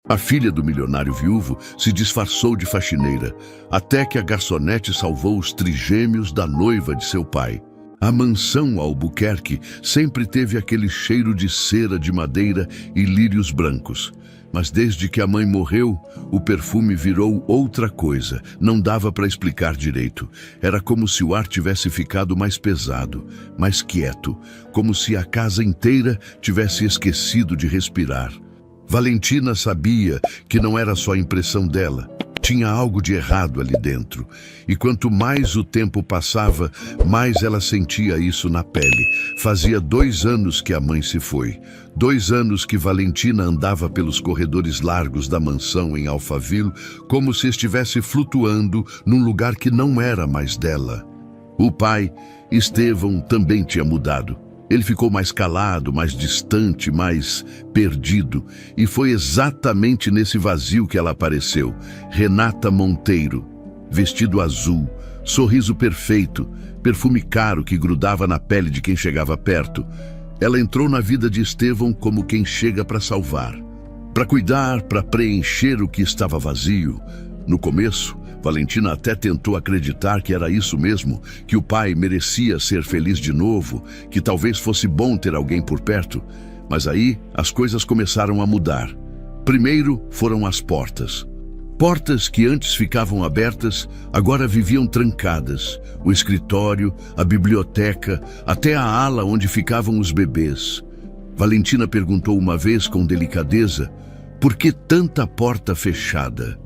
A filha do milionário viúvo se disfarçou de faxineira, até que a garçonete salvou os trigêmeos da noiva de seu pai. A mansão Albuquerque sempre teve aquele cheiro de cera de madeira e lírios brancos. Mas desde que a mãe morreu, o perfume virou outra coisa. Não dava para explicar direito. Era como se o ar tivesse ficado mais pesado, mais quieto, como se a casa inteira tivesse esquecido de respirar. Valentina sabia que não era só impressão dela. Tinha algo de errado ali dentro. E quanto mais o tempo passava, mais ela sentia isso na pele. Fazia 2 anos que a mãe se foi. 2 anos que Valentina andava pelos corredores largos da mansão em Alphaville, como se estivesse flutuando num lugar que não era mais dela. O pai, Estevão, também tinha mudado. Ele ficou mais calado, mais distante, mais perdido. E foi exatamente nesse vazio que ela apareceu. Renata Monteiro, vestido azul, sorriso perfeito, perfume caro que grudava na pele de quem chegava perto. Ela entrou na vida de Estevão como quem chega para salvar, para cuidar, para preencher o que estava vazio. No começo, Valentina até tentou acreditar que era isso mesmo, que o pai merecia ser feliz de novo, que talvez fosse bom ter alguém por perto. Mas aí as coisas começaram a mudar. Primeiro foram as portas. Portas que antes ficavam abertas, agora viviam trancadas. O escritório, a biblioteca, até a ala onde ficavam os bebês. Valentina perguntou uma vez com delicadeza, por que tanta porta fechada?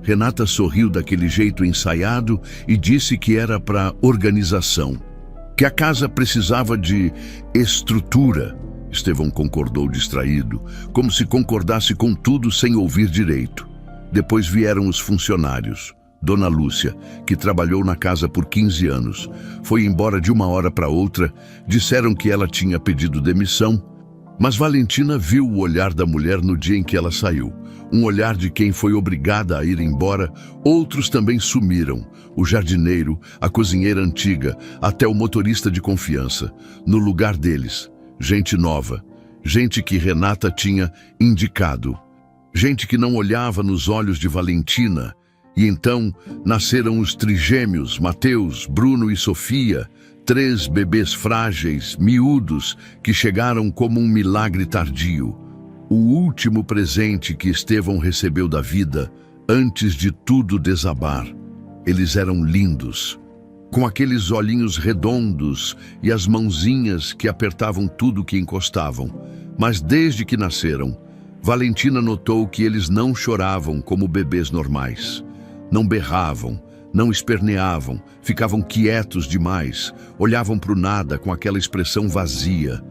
Renata sorriu daquele jeito ensaiado e disse que era para organização, que a casa precisava de estrutura. Estevão concordou distraído, como se concordasse com tudo sem ouvir direito. Depois vieram os funcionários. Dona Lúcia, que trabalhou na casa por 15 anos, foi embora de uma hora para outra. Disseram que ela tinha pedido demissão, mas Valentina viu o olhar da mulher no dia em que ela saiu. Um olhar de quem foi obrigada a ir embora. Outros também sumiram. O jardineiro, a cozinheira antiga, até o motorista de confiança. No lugar deles, gente nova. Gente que Renata tinha indicado. Gente que não olhava nos olhos de Valentina. E então nasceram os trigêmeos, Mateus, Bruno e Sofia. 3 bebês frágeis, miúdos, que chegaram como um milagre tardio. O último presente que Estevão recebeu da vida, antes de tudo desabar. Eles eram lindos, com aqueles olhinhos redondos e as mãozinhas que apertavam tudo que encostavam. Mas desde que nasceram, Valentina notou que eles não choravam como bebês normais. Não berravam, não esperneavam, ficavam quietos demais, olhavam para o nada com aquela expressão vazia.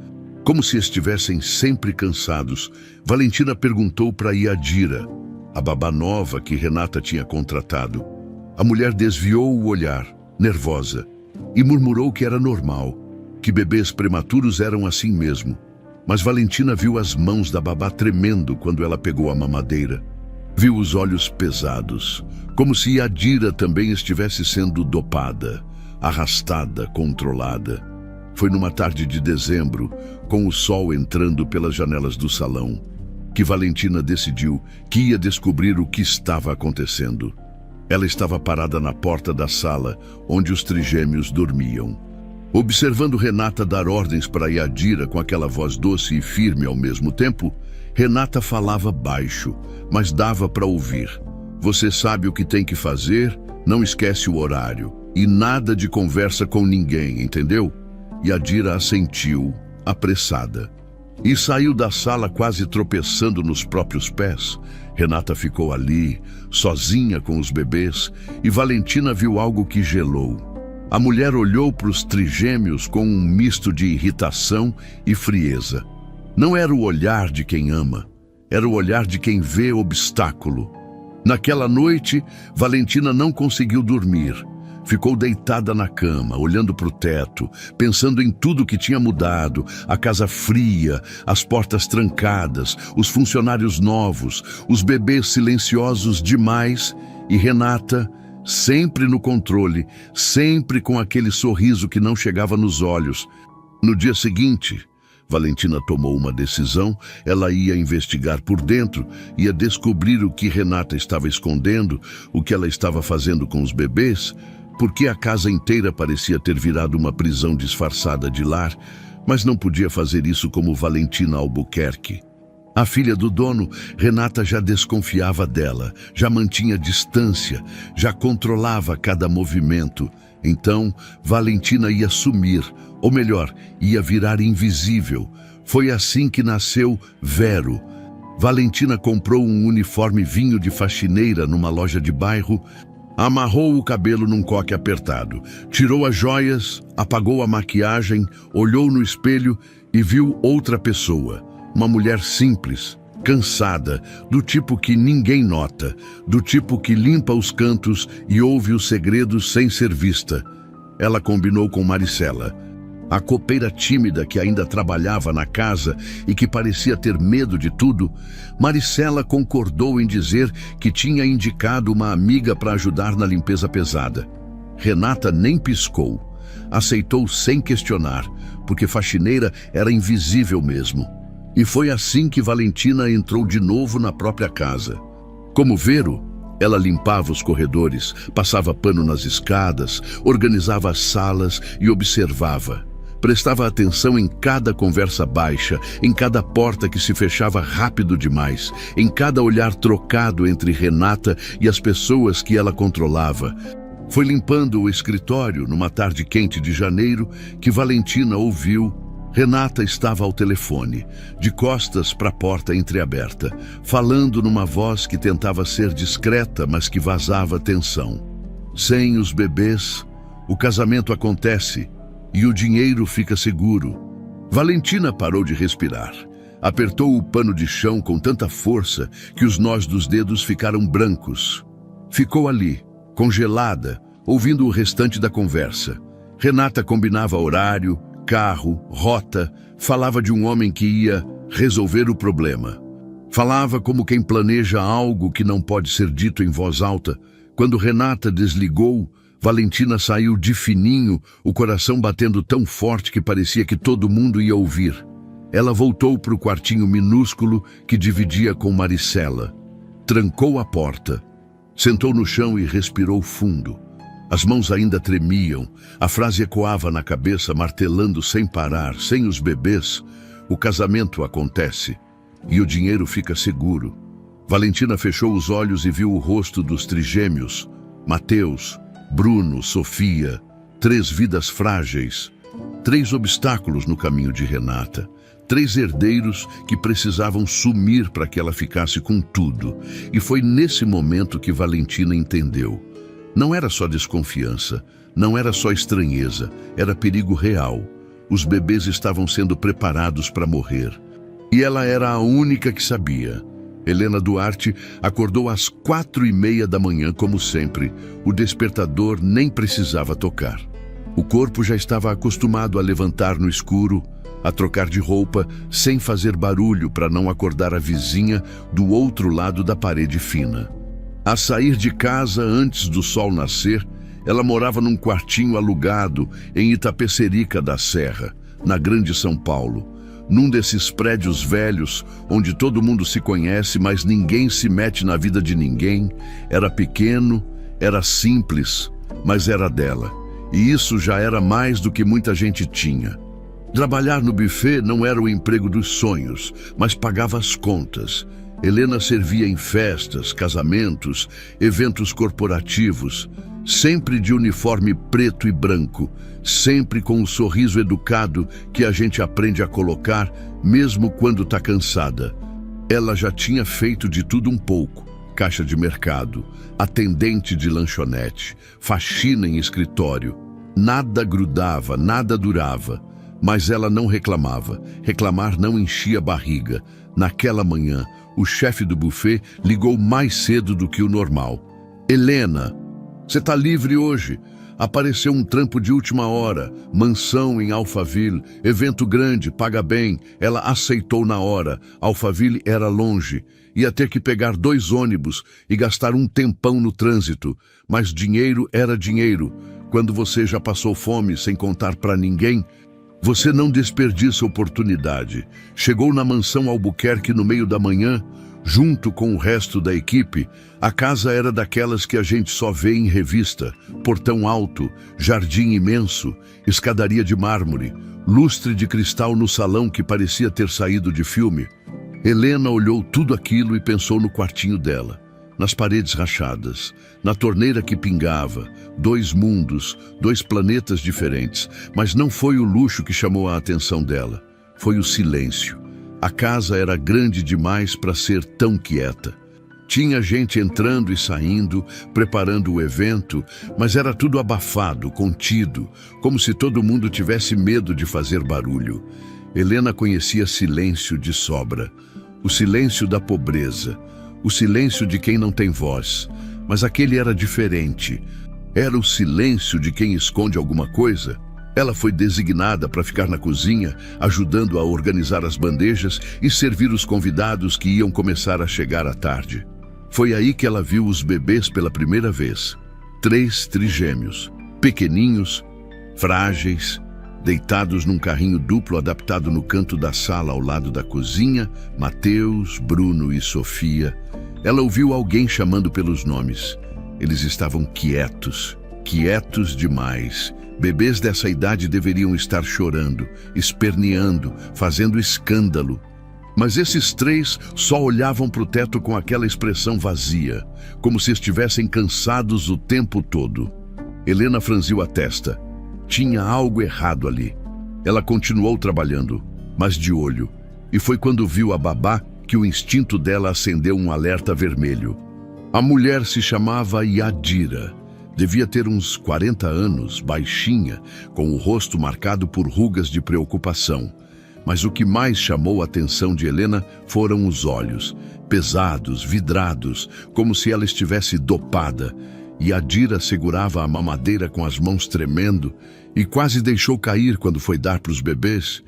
Como se estivessem sempre cansados, Valentina perguntou para Yadira, a babá nova que Renata tinha contratado. A mulher desviou o olhar, nervosa, e murmurou que era normal, que bebês prematuros eram assim mesmo. Mas Valentina viu as mãos da babá tremendo quando ela pegou a mamadeira. Viu os olhos pesados, como se Yadira também estivesse sendo dopada, arrastada, controlada. Foi numa tarde de dezembro, com o sol entrando pelas janelas do salão, que Valentina decidiu que ia descobrir o que estava acontecendo. Ela estava parada na porta da sala, onde os trigêmeos dormiam. Observando Renata dar ordens para Yadira com aquela voz doce e firme ao mesmo tempo, Renata falava baixo, mas dava para ouvir. Você sabe o que tem que fazer, não esquece o horário. E nada de conversa com ninguém, entendeu? Yadira assentiu, apressada. E saiu da sala quase tropeçando nos próprios pés. Renata ficou ali, sozinha com os bebês, e Valentina viu algo que gelou. A mulher olhou para os trigêmeos com um misto de irritação e frieza. Não era o olhar de quem ama, era o olhar de quem vê obstáculo. Naquela noite, Valentina não conseguiu dormir. Ficou deitada na cama, olhando para o teto, pensando em tudo que tinha mudado, a casa fria, as portas trancadas, os funcionários novos, os bebês silenciosos demais e Renata, sempre no controle, sempre com aquele sorriso que não chegava nos olhos. No dia seguinte, Valentina tomou uma decisão. Ela ia investigar por dentro, ia descobrir o que Renata estava escondendo, o que ela estava fazendo com os bebês, porque a casa inteira parecia ter virado uma prisão disfarçada de lar, mas não podia fazer isso como Valentina Albuquerque. A filha do dono, Renata, já desconfiava dela, já mantinha distância, já controlava cada movimento. Então, Valentina ia sumir, ou melhor, ia virar invisível. Foi assim que nasceu Vero. Valentina comprou um uniforme vinho de faxineira numa loja de bairro, amarrou o cabelo num coque apertado, tirou as joias, apagou a maquiagem, olhou no espelho e viu outra pessoa. Uma mulher simples, cansada, do tipo que ninguém nota, do tipo que limpa os cantos e ouve os segredos sem ser vista. Ela combinou com Maricela, a copeira tímida que ainda trabalhava na casa e que parecia ter medo de tudo. Maricela concordou em dizer que tinha indicado uma amiga para ajudar na limpeza pesada. Renata nem piscou, aceitou sem questionar, porque faxineira era invisível mesmo. E foi assim que Valentina entrou de novo na própria casa. Como Vero, ela limpava os corredores, passava pano nas escadas, organizava as salas e observava. Prestava atenção em cada conversa baixa, em cada porta que se fechava rápido demais, em cada olhar trocado entre Renata e as pessoas que ela controlava. Foi limpando o escritório numa tarde quente de janeiro que Valentina ouviu. Renata estava ao telefone, de costas para a porta entreaberta, falando numa voz que tentava ser discreta, mas que vazava tensão. Sem os bebês, o casamento acontece e o dinheiro fica seguro. Valentina parou de respirar. Apertou o pano de chão com tanta força que os nós dos dedos ficaram brancos. Ficou ali, congelada, ouvindo o restante da conversa. Renata combinava horário, carro, rota, falava de um homem que ia resolver o problema. Falava como quem planeja algo que não pode ser dito em voz alta. Quando Renata desligou, Valentina saiu de fininho, o coração batendo tão forte que parecia que todo mundo ia ouvir. Ela voltou para o quartinho minúsculo que dividia com Maricela. Trancou a porta, sentou no chão e respirou fundo. As mãos ainda tremiam, a frase ecoava na cabeça, martelando sem parar. Sem os bebês, o casamento acontece e o dinheiro fica seguro. Valentina fechou os olhos e viu o rosto dos trigêmeos, Mateus, Bruno, Sofia, 3 vidas frágeis, 3 obstáculos no caminho de Renata, 3 herdeiros que precisavam sumir para que ela ficasse com tudo. E foi nesse momento que Valentina entendeu. Não era só desconfiança, não era só estranheza, era perigo real. Os bebês estavam sendo preparados para morrer. E ela era a única que sabia. Helena Duarte acordou às 4:30 da manhã, como sempre. O despertador nem precisava tocar. O corpo já estava acostumado a levantar no escuro, a trocar de roupa, sem fazer barulho para não acordar a vizinha do outro lado da parede fina. A sair de casa antes do sol nascer, ela morava num quartinho alugado em Itapecerica da Serra, na Grande São Paulo. Num desses prédios velhos, onde todo mundo se conhece, mas ninguém se mete na vida de ninguém. Era pequeno, era simples, mas era dela. E isso já era mais do que muita gente tinha. Trabalhar no buffet não era o emprego dos sonhos, mas pagava as contas. Helena servia em festas, casamentos, eventos corporativos, sempre de uniforme preto e branco, sempre com um sorriso educado que a gente aprende a colocar, mesmo quando está cansada. Ela já tinha feito de tudo um pouco: caixa de mercado, atendente de lanchonete, faxina em escritório. Nada grudava, nada durava, mas ela não reclamava. Reclamar não enchia a barriga. Naquela manhã, o chefe do buffet ligou mais cedo do que o normal. Helena, você está livre hoje? Apareceu um trampo de última hora, mansão em Alphaville, evento grande, paga bem. Ela aceitou na hora. Alphaville era longe. Ia ter que pegar 2 ônibus e gastar um tempão no trânsito. Mas dinheiro era dinheiro. Quando você já passou fome sem contar para ninguém, Você não desperdiça oportunidade. Chegou na mansão Albuquerque no meio da manhã, junto com o resto da equipe. A casa era daquelas que a gente só vê em revista. Portão alto, jardim imenso, escadaria de mármore, lustre de cristal no salão que parecia ter saído de filme. Helena olhou tudo aquilo e pensou no quartinho dela, nas paredes rachadas, na torneira que pingava, 2 mundos, 2 planetas diferentes. Mas não foi o luxo que chamou a atenção dela, foi o silêncio. A casa era grande demais para ser tão quieta. Tinha gente entrando e saindo, preparando o evento, mas era tudo abafado, contido, como se todo mundo tivesse medo de fazer barulho. Helena conhecia silêncio de sobra, o silêncio da pobreza, o silêncio de quem não tem voz, mas aquele era diferente. Era o silêncio de quem esconde alguma coisa. Ela foi designada para ficar na cozinha, ajudando a organizar as bandejas e servir os convidados que iam começar a chegar à tarde. Foi aí que ela viu os bebês pela primeira vez. 3 trigêmeos, pequeninhos, frágeis, deitados num carrinho duplo adaptado no canto da sala ao lado da cozinha, Mateus, Bruno e Sofia. Ela ouviu alguém chamando pelos nomes. Eles estavam quietos, quietos demais. Bebês dessa idade deveriam estar chorando, esperneando, fazendo escândalo. Mas esses 3 só olhavam para o teto com aquela expressão vazia, como se estivessem cansados o tempo todo. Helena franziu a testa. Tinha algo errado ali. Ela continuou trabalhando, mas de olho. E foi quando viu a babá que o instinto dela acendeu um alerta vermelho. A mulher se chamava Yadira. Devia ter uns 40 anos, baixinha, com o rosto marcado por rugas de preocupação. Mas o que mais chamou a atenção de Helena foram os olhos, pesados, vidrados, como se ela estivesse dopada. Yadira segurava a mamadeira com as mãos tremendo e quase deixou cair quando foi dar para os bebês.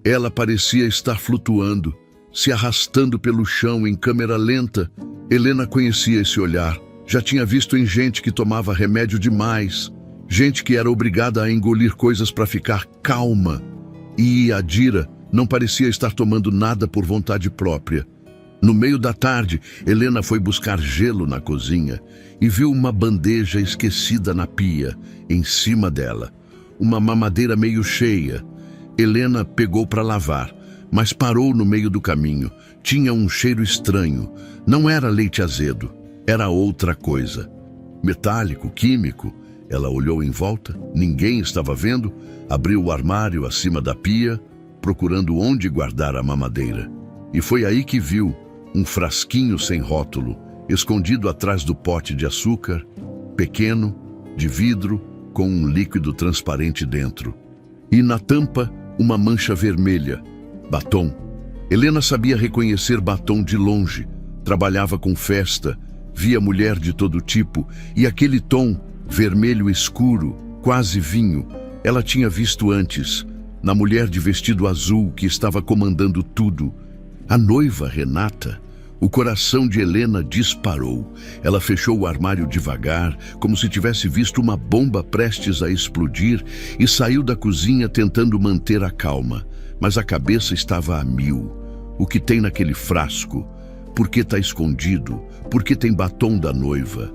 Ela parecia estar flutuando, se arrastando pelo chão em câmera lenta. Helena conhecia esse olhar. Já tinha visto em gente que tomava remédio demais, gente que era obrigada a engolir coisas para ficar calma. E Yadira não parecia estar tomando nada por vontade própria. No meio da tarde, Helena foi buscar gelo na cozinha e viu uma bandeja esquecida na pia, em cima dela. Uma mamadeira meio cheia. Helena pegou para lavar, mas parou no meio do caminho. Tinha um cheiro estranho. Não era leite azedo. Era outra coisa. Metálico, químico. Ela olhou em volta, ninguém estava vendo, abriu o armário acima da pia, procurando onde guardar a mamadeira. E foi aí que viu um frasquinho sem rótulo, escondido atrás do pote de açúcar, pequeno, de vidro, com um líquido transparente dentro. E na tampa, uma mancha vermelha, batom. Helena sabia reconhecer batom de longe, trabalhava com festa, via mulher de todo tipo, e aquele tom vermelho escuro, quase vinho, ela tinha visto antes, na mulher de vestido azul que estava comandando tudo. A noiva Renata. O coração de Helena disparou. Ela fechou o armário devagar, como se tivesse visto uma bomba prestes a explodir, e saiu da cozinha tentando manter a calma. Mas a cabeça estava a mil. O que tem naquele frasco? Por que está escondido? Por que tem batom da noiva?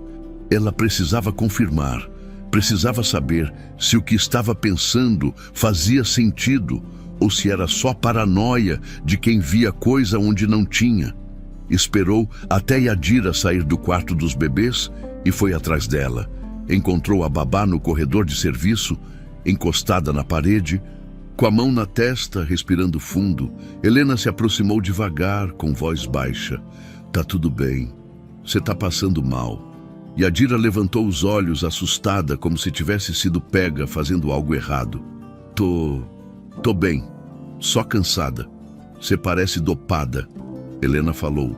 Ela precisava confirmar. Precisava saber se o que estava pensando fazia sentido ou se era só paranoia de quem via coisa onde não tinha. Esperou até Yadira sair do quarto dos bebês e foi atrás dela. Encontrou a babá no corredor de serviço, encostada na parede, com a mão na testa, respirando fundo. Helena se aproximou devagar, com voz baixa. Tá tudo bem. Você tá passando mal. Yadira levantou os olhos, assustada, como se tivesse sido pega fazendo algo errado. Tô bem. Só cansada. Você parece dopada. Helena falou.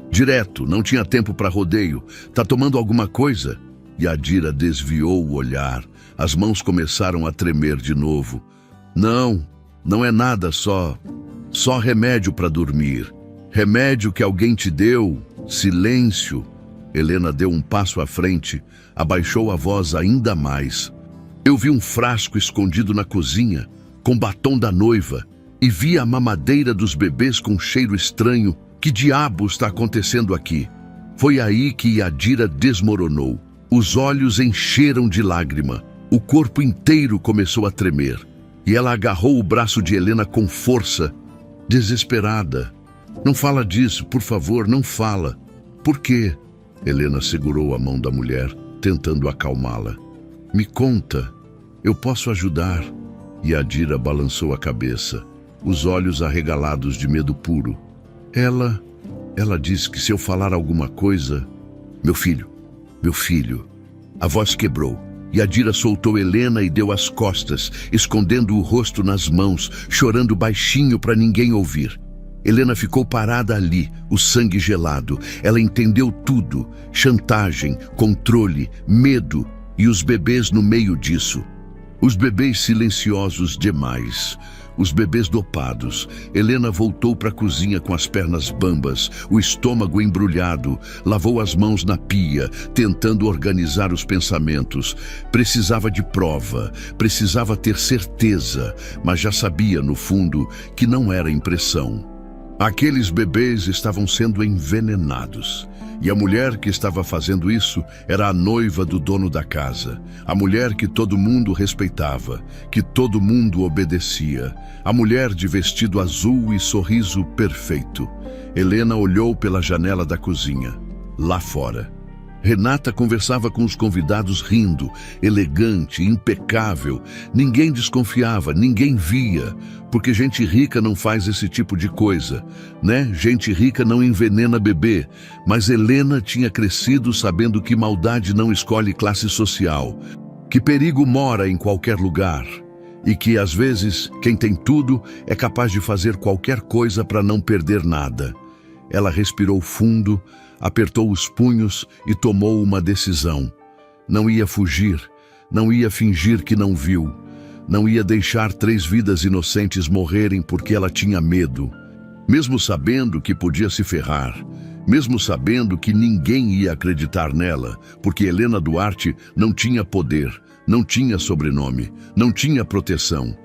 Direto, não tinha tempo para rodeio. Tá tomando alguma coisa? Yadira desviou o olhar. As mãos começaram a tremer de novo. Não é nada, só remédio para dormir. Remédio que alguém te deu. Silêncio. Helena deu um passo à frente, abaixou a voz ainda mais. Eu vi um frasco escondido na cozinha. com batom da noiva, e via a mamadeira dos bebês com cheiro estranho. Que diabo está acontecendo aqui? Foi aí que Yadira desmoronou. Os olhos encheram de lágrima. O corpo inteiro começou a tremer. E ela agarrou o braço de Helena com força, desesperada. Não fala disso, por favor, não fala. Por quê? Helena segurou a mão da mulher, tentando acalmá-la. Me conta, eu posso ajudar. Yadira balançou a cabeça, os olhos arregalados de medo puro. Ela disse que se eu falar alguma coisa... Meu filho. A voz quebrou. Yadira soltou Helena e deu as costas, escondendo o rosto nas mãos, chorando baixinho para ninguém ouvir. Helena ficou parada ali, o sangue gelado. Ela entendeu tudo: chantagem, controle, medo e os bebês no meio disso. Os bebês silenciosos demais. Os bebês dopados. Helena voltou para a cozinha com as pernas bambas, o estômago embrulhado, lavou as mãos na pia, tentando organizar os pensamentos. Precisava de prova, precisava ter certeza, mas já sabia, no fundo, que não era impressão. Aqueles bebês estavam sendo envenenados. E a mulher que estava fazendo isso era a noiva do dono da casa. A mulher que todo mundo respeitava, que todo mundo obedecia. A mulher de vestido azul e sorriso perfeito. Helena olhou pela janela da cozinha. Lá fora, Renata conversava com os convidados rindo, elegante, impecável. Ninguém desconfiava, ninguém via, porque gente rica não faz esse tipo de coisa, né? Gente rica não envenena bebê. Mas Helena tinha crescido sabendo que maldade não escolhe classe social, que perigo mora em qualquer lugar e que, às vezes, quem tem tudo é capaz de fazer qualquer coisa para não perder nada. Ela respirou fundo, apertou os punhos e tomou uma decisão. Não ia fugir, não ia fingir que não viu, não ia deixar 3 vidas inocentes morrerem porque ela tinha medo. Mesmo sabendo que podia se ferrar, mesmo sabendo que ninguém ia acreditar nela, porque Helena Duarte não tinha poder, não tinha sobrenome, não tinha proteção.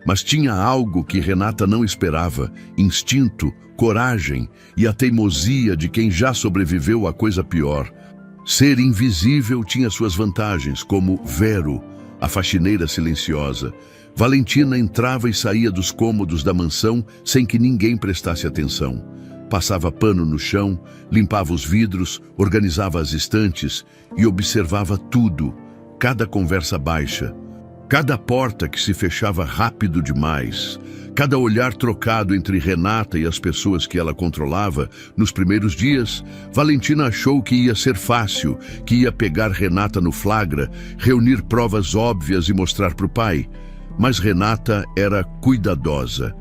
Mas tinha algo que Renata não esperava: instinto, coragem e a teimosia de quem já sobreviveu a coisa pior. Ser invisível tinha suas vantagens, como Vero, a faxineira silenciosa. Valentina entrava e saía dos cômodos da mansão sem que ninguém prestasse atenção. Passava pano no chão, limpava os vidros, organizava as estantes e observava tudo, cada conversa baixa, cada porta que se fechava rápido demais, cada olhar trocado entre Renata e as pessoas que ela controlava. Nos primeiros dias, Valentina achou que ia ser fácil, que ia pegar Renata no flagra, reunir provas óbvias e mostrar para o pai. Mas Renata era cuidadosa,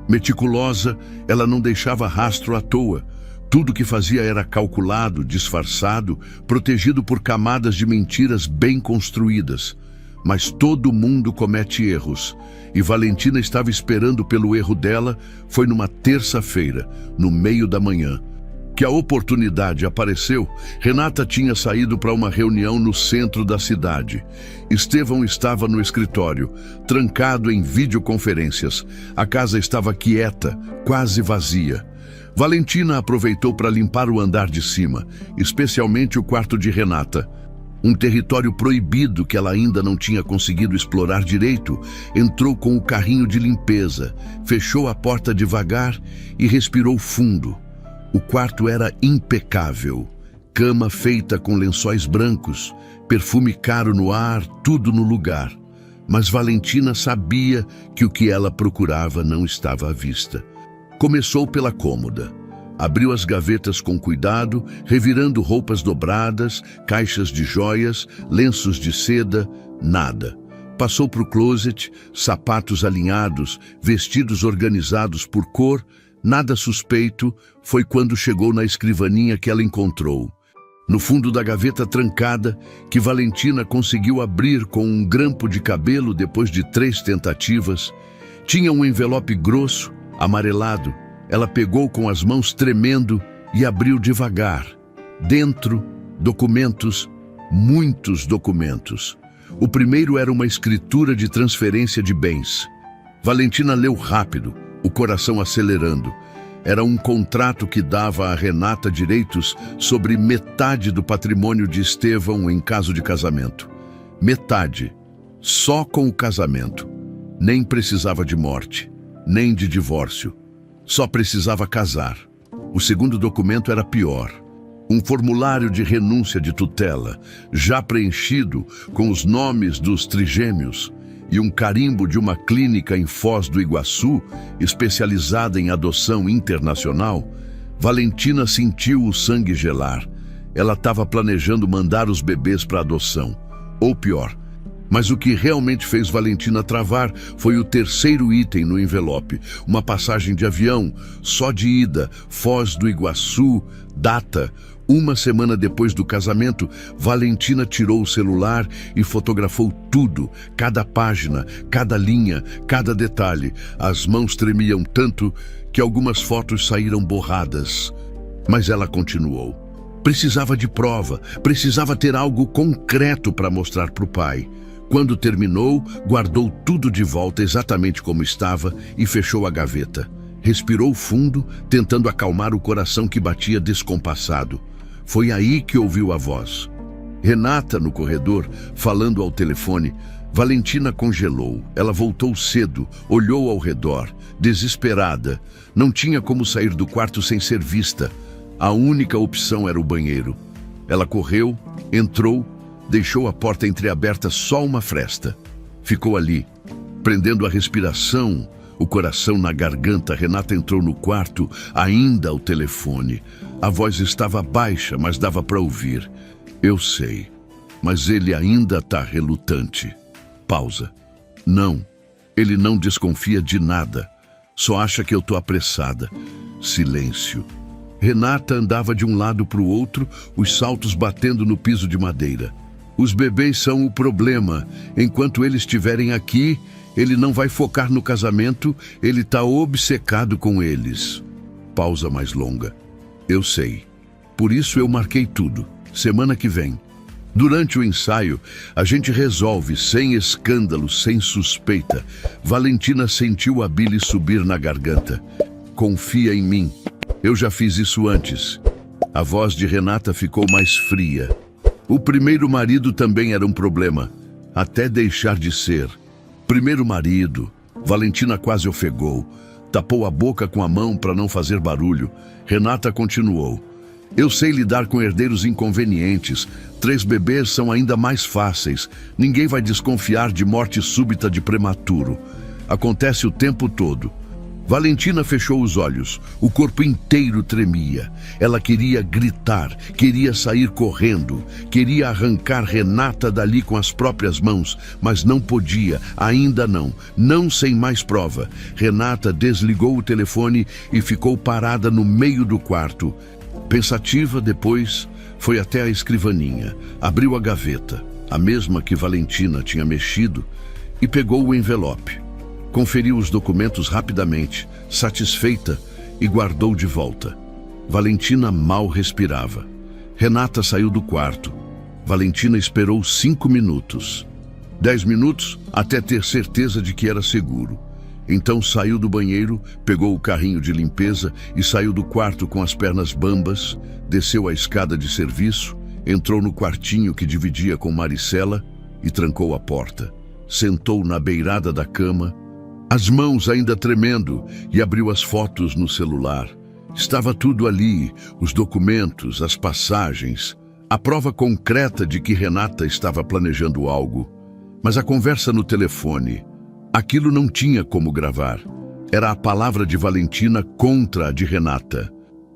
meticulosa. Ela não deixava rastro à toa. Tudo que fazia era calculado, disfarçado, protegido por camadas de mentiras bem construídas. Mas todo mundo comete erros, e Valentina estava esperando pelo erro dela. Foi numa terça-feira, no meio da manhã, que a oportunidade apareceu. Renata tinha saído para uma reunião no centro da cidade. Estevão estava no escritório, trancado em videoconferências. A casa estava quieta, quase vazia. Valentina aproveitou para limpar o andar de cima, especialmente o quarto de Renata. Um território proibido que ela ainda não tinha conseguido explorar direito. Entrou com o carrinho de limpeza, fechou a porta devagar e respirou fundo. O quarto era impecável. Cama feita com lençóis brancos, perfume caro no ar, tudo no lugar. Mas Valentina sabia que o que ela procurava não estava à vista. Começou pela cômoda. Abriu as gavetas com cuidado, revirando roupas dobradas, caixas de joias, lenços de seda, nada. Passou para o closet, sapatos alinhados, vestidos organizados por cor, nada suspeito. Foi quando chegou na escrivaninha que ela encontrou. No fundo da gaveta trancada, que Valentina conseguiu abrir com um grampo de cabelo depois de 3 tentativas, tinha um envelope grosso, amarelado. Ela pegou com as mãos tremendo e abriu devagar. Dentro, documentos, muitos documentos. O primeiro era uma escritura de transferência de bens. Valentina leu rápido, o coração acelerando. Era um contrato que dava a Renata direitos sobre metade do patrimônio de Estevão em caso de casamento. Metade, só com o casamento. Nem precisava de morte, nem de divórcio. Só precisava casar. O segundo documento era pior. Um formulário de renúncia de tutela, já preenchido com os nomes dos trigêmeos, e um carimbo de uma clínica em Foz do Iguaçu, especializada em adoção internacional. Valentina sentiu o sangue gelar. Ela estava planejando mandar os bebês para adoção. Ou pior. Mas o que realmente fez Valentina travar foi o terceiro item no envelope. Uma passagem de avião, só de ida, Foz do Iguaçu, data. Uma semana depois do casamento, Valentina tirou o celular e fotografou tudo, cada página, cada linha, cada detalhe. As mãos tremiam tanto que algumas fotos saíram borradas. Mas ela continuou. Precisava de prova, precisava ter algo concreto para mostrar para o pai. Quando terminou, guardou tudo de volta exatamente como estava e fechou a gaveta. Respirou fundo, tentando acalmar o coração que batia descompassado. Foi aí que ouviu a voz. Renata, no corredor, falando ao telefone. Valentina congelou. Ela voltou cedo, olhou ao redor, desesperada. Não tinha como sair do quarto sem ser vista. A única opção era o banheiro. Ela correu, entrou, deixou a porta entreaberta só uma fresta. Ficou ali, prendendo a respiração, o coração na garganta. Renata entrou no quarto, ainda ao telefone. A voz estava baixa, mas dava para ouvir. Eu sei, mas ele ainda está relutante. Pausa. Não, ele não desconfia de nada. Só acha que eu estou apressada. Silêncio. Renata andava de um lado para o outro, os saltos batendo no piso de madeira. Os bebês são o problema. Enquanto eles estiverem aqui, ele não vai focar no casamento, ele está obcecado com eles. Pausa mais longa. Eu sei. Por isso eu marquei tudo. Semana que vem. Durante o ensaio, a gente resolve, sem escândalo, sem suspeita. Valentina sentiu a bile subir na garganta. Confia em mim. Eu já fiz isso antes. A voz de Renata ficou mais fria. O primeiro marido também era um problema, até deixar de ser. Primeiro marido. Valentina quase ofegou. Tapou a boca com a mão para não fazer barulho. Renata continuou. Eu sei lidar com herdeiros inconvenientes. 3 bebês são ainda mais fáceis. Ninguém vai desconfiar de morte súbita de prematuro. Acontece o tempo todo. Valentina fechou os olhos. O corpo inteiro tremia. Ela queria gritar, queria sair correndo, queria arrancar Renata dali com as próprias mãos, mas não podia, ainda não, não sem mais prova. Renata desligou o telefone e ficou parada no meio do quarto. Pensativa, depois, foi até a escrivaninha, abriu a gaveta, a mesma que Valentina tinha mexido, e pegou o envelope. Conferiu os documentos rapidamente, satisfeita, e guardou de volta. Valentina mal respirava. Renata saiu do quarto. Valentina esperou 5 minutos. 10 minutos até ter certeza de que era seguro. Então saiu do banheiro, pegou o carrinho de limpeza e saiu do quarto com as pernas bambas, desceu a escada de serviço, entrou no quartinho que dividia com Maricela e trancou a porta. Sentou na beirada da cama, as mãos ainda tremendo, e abriu as fotos no celular. Estava tudo ali, os documentos, as passagens, a prova concreta de que Renata estava planejando algo. Mas a conversa no telefone, aquilo não tinha como gravar. Era a palavra de Valentina contra a de Renata.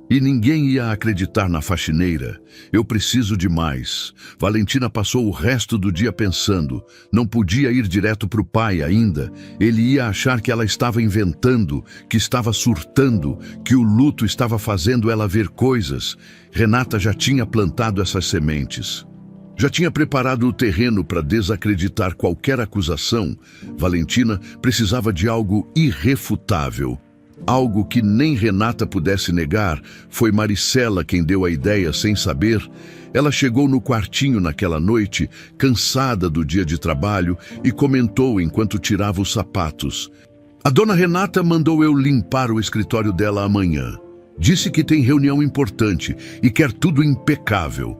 E ninguém ia acreditar na faxineira. Eu preciso de mais. Valentina passou o resto do dia pensando. Não podia ir direto para o pai ainda. Ele ia achar que ela estava inventando, que estava surtando, que o luto estava fazendo ela ver coisas. Renata já tinha plantado essas sementes. Já tinha preparado o terreno para desacreditar qualquer acusação. Valentina precisava de algo irrefutável. Algo que nem Renata pudesse negar. Foi Maricela quem deu a ideia sem saber. Ela chegou no quartinho naquela noite, cansada do dia de trabalho, e comentou enquanto tirava os sapatos. A dona Renata mandou eu limpar o escritório dela amanhã. Disse que tem reunião importante e quer tudo impecável.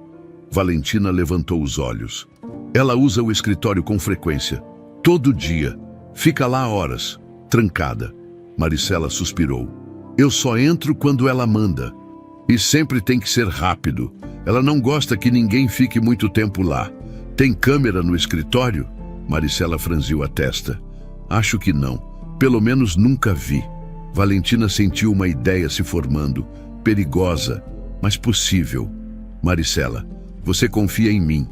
Valentina levantou os olhos. Ela usa o escritório com frequência. Todo dia. Fica lá horas, trancada. Maricela suspirou. Eu só entro quando ela manda. E sempre tem que ser rápido. Ela não gosta que ninguém fique muito tempo lá. Tem câmera no escritório? Maricela franziu a testa. Acho que não. Pelo menos nunca vi. Valentina sentiu uma ideia se formando. Perigosa, mas possível. Maricela, você confia em mim.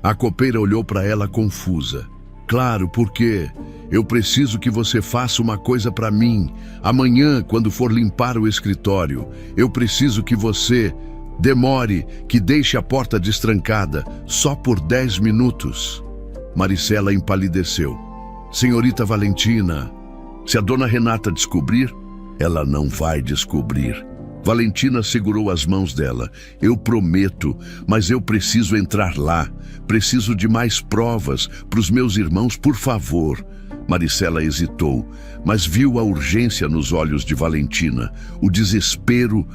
A copeira olhou para ela confusa. Claro, porque eu preciso que você faça uma coisa para mim. Amanhã, quando for limpar o escritório, eu preciso que você demore, que deixe a porta destrancada, só por 10 minutos. Maricela empalideceu. Senhorita Valentina, se a dona Renata descobrir, ela não vai descobrir. Valentina segurou as mãos dela. Eu prometo, mas eu preciso entrar lá. Preciso de mais provas para os meus irmãos, por favor. Maricela hesitou, mas viu a urgência nos olhos de Valentina, o desespero,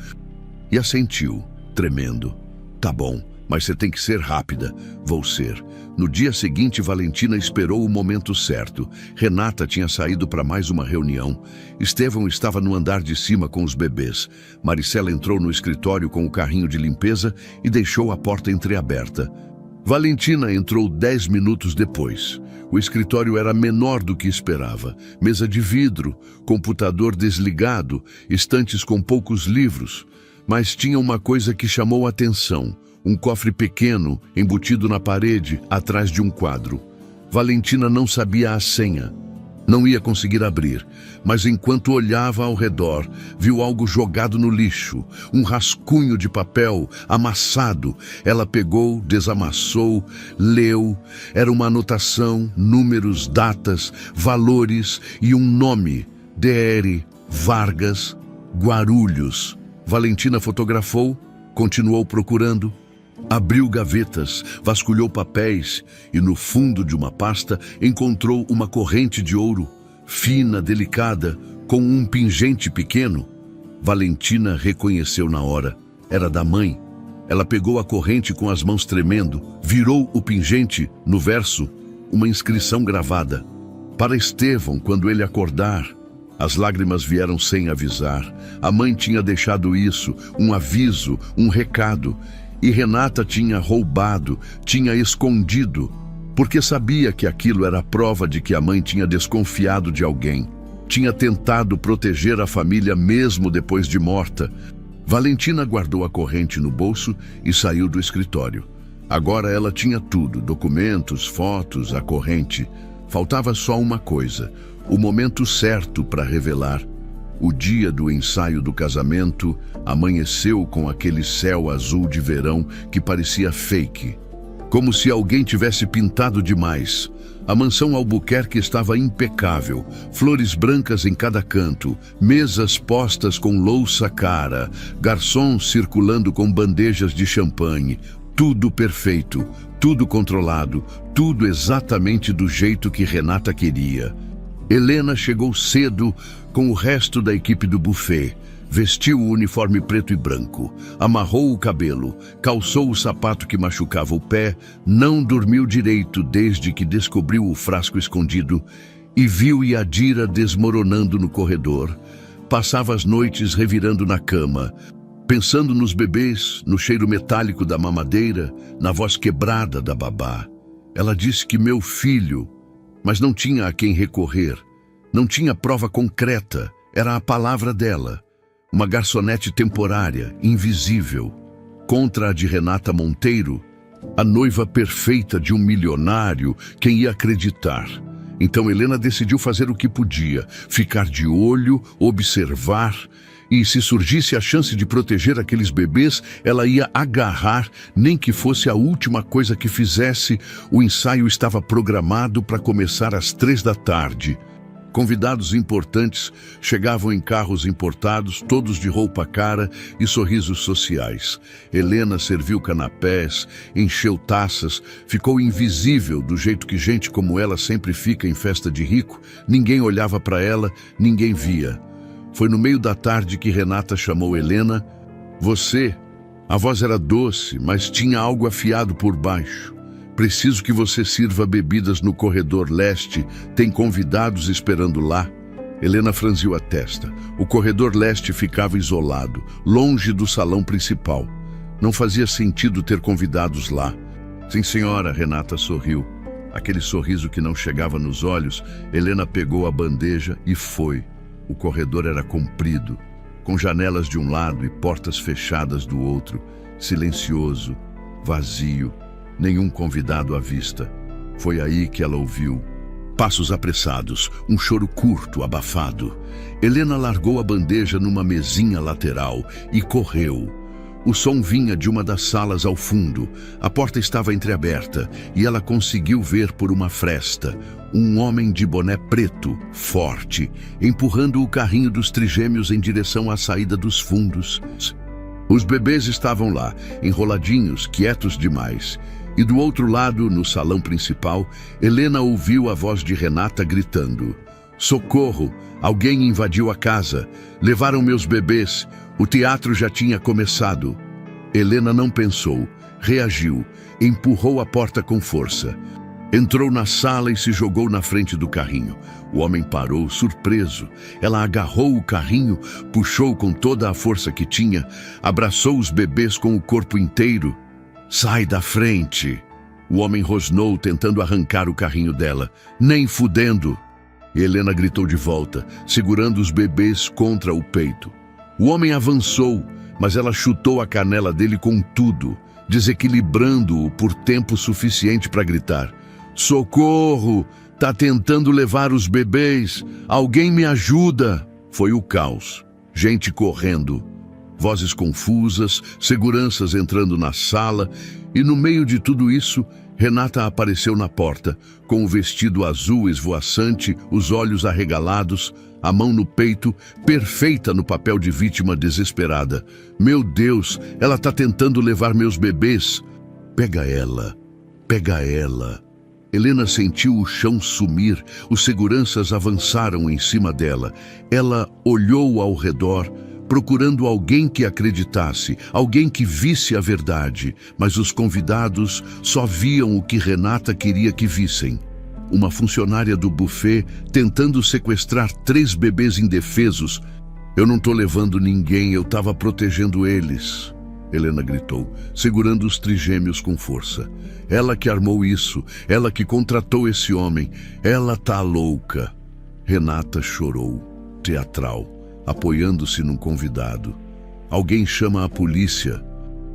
e assentiu, tremendo. Tá bom, mas você tem que ser rápida. Vou ser. No dia seguinte, Valentina esperou o momento certo. Renata tinha saído para mais uma reunião. Estevão estava no andar de cima com os bebês. Maricela entrou no escritório com o carrinho de limpeza e deixou a porta entreaberta. Valentina entrou 10 minutos depois. O escritório era menor do que esperava. Mesa de vidro, computador desligado, estantes com poucos livros. Mas tinha uma coisa que chamou a atenção. Um cofre pequeno, embutido na parede, atrás de um quadro. Valentina não sabia a senha. Não ia conseguir abrir, mas enquanto olhava ao redor, viu algo jogado no lixo, um rascunho de papel amassado. Ela pegou, desamassou, leu. Era uma anotação, números, datas, valores e um nome: Dr. Vargas Guarulhos. Valentina fotografou, continuou procurando. Abriu gavetas, vasculhou papéis e no fundo de uma pasta encontrou uma corrente de ouro, fina, delicada, com um pingente pequeno. Valentina reconheceu na hora. Era da mãe. Ela pegou a corrente com as mãos tremendo, virou o pingente, no verso, uma inscrição gravada. Para Estevão, quando ele acordar. As lágrimas vieram sem avisar. A mãe tinha deixado isso, um aviso, um recado. E Renata tinha roubado, tinha escondido, porque sabia que aquilo era a prova de que a mãe tinha desconfiado de alguém. Tinha tentado proteger a família mesmo depois de morta. Valentina guardou a corrente no bolso e saiu do escritório. Agora ela tinha tudo, documentos, fotos, a corrente. Faltava só uma coisa, o momento certo para revelar. O dia do ensaio do casamento amanheceu com aquele céu azul de verão que parecia fake. Como se alguém tivesse pintado demais. A mansão Albuquerque estava impecável, flores brancas em cada canto, mesas postas com louça cara, garçons circulando com bandejas de champanhe. Tudo perfeito, tudo controlado, tudo exatamente do jeito que Renata queria. Helena chegou cedo com o resto da equipe do buffet. Vestiu o uniforme preto e branco, amarrou o cabelo, calçou o sapato que machucava o pé, não dormiu direito desde que descobriu o frasco escondido e viu Yadira desmoronando no corredor. Passava as noites revirando na cama, pensando nos bebês, no cheiro metálico da mamadeira, na voz quebrada da babá. Ela disse que meu filho, mas não tinha a quem recorrer. Não tinha prova concreta, era a palavra dela. Uma garçonete temporária, invisível. Contra a de Renata Monteiro, a noiva perfeita de um milionário, quem ia acreditar? Então Helena decidiu fazer o que podia, ficar de olho, observar, e se surgisse a chance de proteger aqueles bebês, ela ia agarrar, nem que fosse a última coisa que fizesse. O ensaio estava programado para começar às 3 da tarde. Convidados importantes chegavam em carros importados, todos de roupa cara e sorrisos sociais. Helena serviu canapés, encheu taças, ficou invisível do jeito que gente como ela sempre fica em festa de rico. Ninguém olhava para ela, ninguém via. Foi no meio da tarde que Renata chamou Helena. Você? A voz era doce, mas tinha algo afiado por baixo. Preciso que você sirva bebidas no corredor leste. Tem convidados esperando lá. Helena franziu a testa. O corredor leste ficava isolado, longe do salão principal. Não fazia sentido ter convidados lá. Sim, senhora, Renata sorriu. Aquele sorriso que não chegava nos olhos. Helena pegou a bandeja e foi. O corredor era comprido, com janelas de um lado e portas fechadas do outro. Silencioso, vazio. Nenhum convidado à vista. Foi aí que ela ouviu passos apressados, um choro curto, abafado. Helena largou a bandeja numa mesinha lateral e correu. O som vinha de uma das salas ao fundo. A porta estava entreaberta e ela conseguiu ver por uma fresta um homem de boné preto, forte, empurrando o carrinho dos trigêmeos em direção à saída dos fundos. Os bebês estavam lá, enroladinhos, quietos demais. E do outro lado, no salão principal, Helena ouviu a voz de Renata gritando: "Socorro! Alguém invadiu a casa! Levaram meus bebês! O teatro já tinha começado!" Helena não pensou, reagiu, empurrou a porta com força. Entrou na sala e se jogou na frente do carrinho. O homem parou, surpreso. Ela agarrou o carrinho, puxou com toda a força que tinha, abraçou os bebês com o corpo inteiro. "Sai da frente!" O homem rosnou, tentando arrancar o carrinho dela. "Nem fudendo!" Helena gritou de volta, segurando os bebês contra o peito. O homem avançou, mas ela chutou a canela dele com tudo, desequilibrando-o por tempo suficiente para gritar: "Socorro! Tá tentando levar os bebês! Alguém me ajuda!" Foi o caos. Gente correndo. Vozes confusas, seguranças entrando na sala, e no meio de tudo isso, Renata apareceu na porta, com o vestido azul esvoaçante, os olhos arregalados, a mão no peito, perfeita no papel de vítima desesperada. "Meu Deus, ela tá tentando levar meus bebês!" "Pega ela! Pega ela!" Helena sentiu o chão sumir, os seguranças avançaram em cima dela. Ela olhou ao redor, procurando alguém que acreditasse, alguém que visse a verdade, mas os convidados só viam o que Renata queria que vissem. Uma funcionária do buffet tentando sequestrar 3 bebês indefesos. "Eu não tô levando ninguém, eu tava protegendo eles", Helena gritou, segurando os trigêmeos com força. "Ela que armou isso, ela que contratou esse homem, ela tá louca." Renata chorou, teatral, apoiando-se num convidado. "Alguém chama a polícia.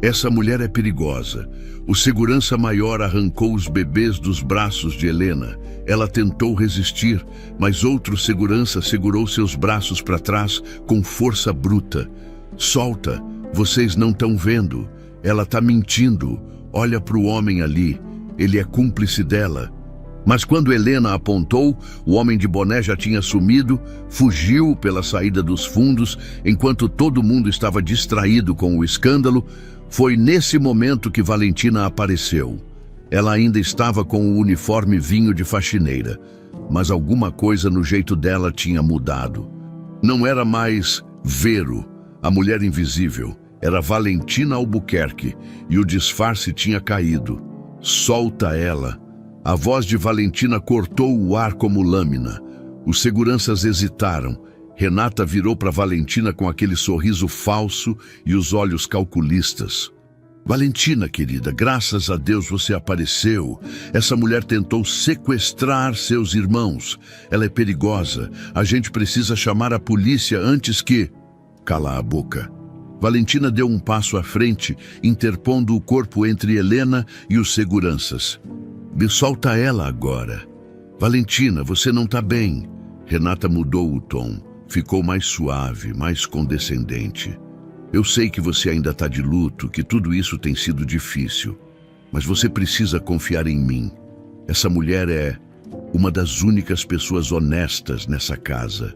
Essa mulher é perigosa." O segurança maior arrancou os bebês dos braços de Helena. Ela tentou resistir, mas outro segurança segurou seus braços para trás com força bruta. "Solta, vocês não estão vendo. Ela tá mentindo. Olha para o homem ali. Ele é cúmplice dela." Mas quando Helena apontou, o homem de boné já tinha sumido, fugiu pela saída dos fundos, enquanto todo mundo estava distraído com o escândalo. Foi nesse momento que Valentina apareceu. Ela ainda estava com o uniforme vinho de faxineira, mas alguma coisa no jeito dela tinha mudado. Não era mais Vero, a mulher invisível, era Valentina Albuquerque, e o disfarce tinha caído. "Solta ela!" A voz de Valentina cortou o ar como lâmina. Os seguranças hesitaram. Renata virou para Valentina com aquele sorriso falso e os olhos calculistas. "Valentina, querida, graças a Deus você apareceu. Essa mulher tentou sequestrar seus irmãos. Ela é perigosa. A gente precisa chamar a polícia antes que..." "Cala a boca." Valentina deu um passo à frente, interpondo o corpo entre Helena e os seguranças. "Me solta ela agora." "Valentina, você não está bem." Renata mudou o tom. Ficou mais suave, mais condescendente. "Eu sei que você ainda está de luto, que tudo isso tem sido difícil. Mas você precisa confiar em mim. Essa mulher é uma das únicas pessoas honestas nessa casa.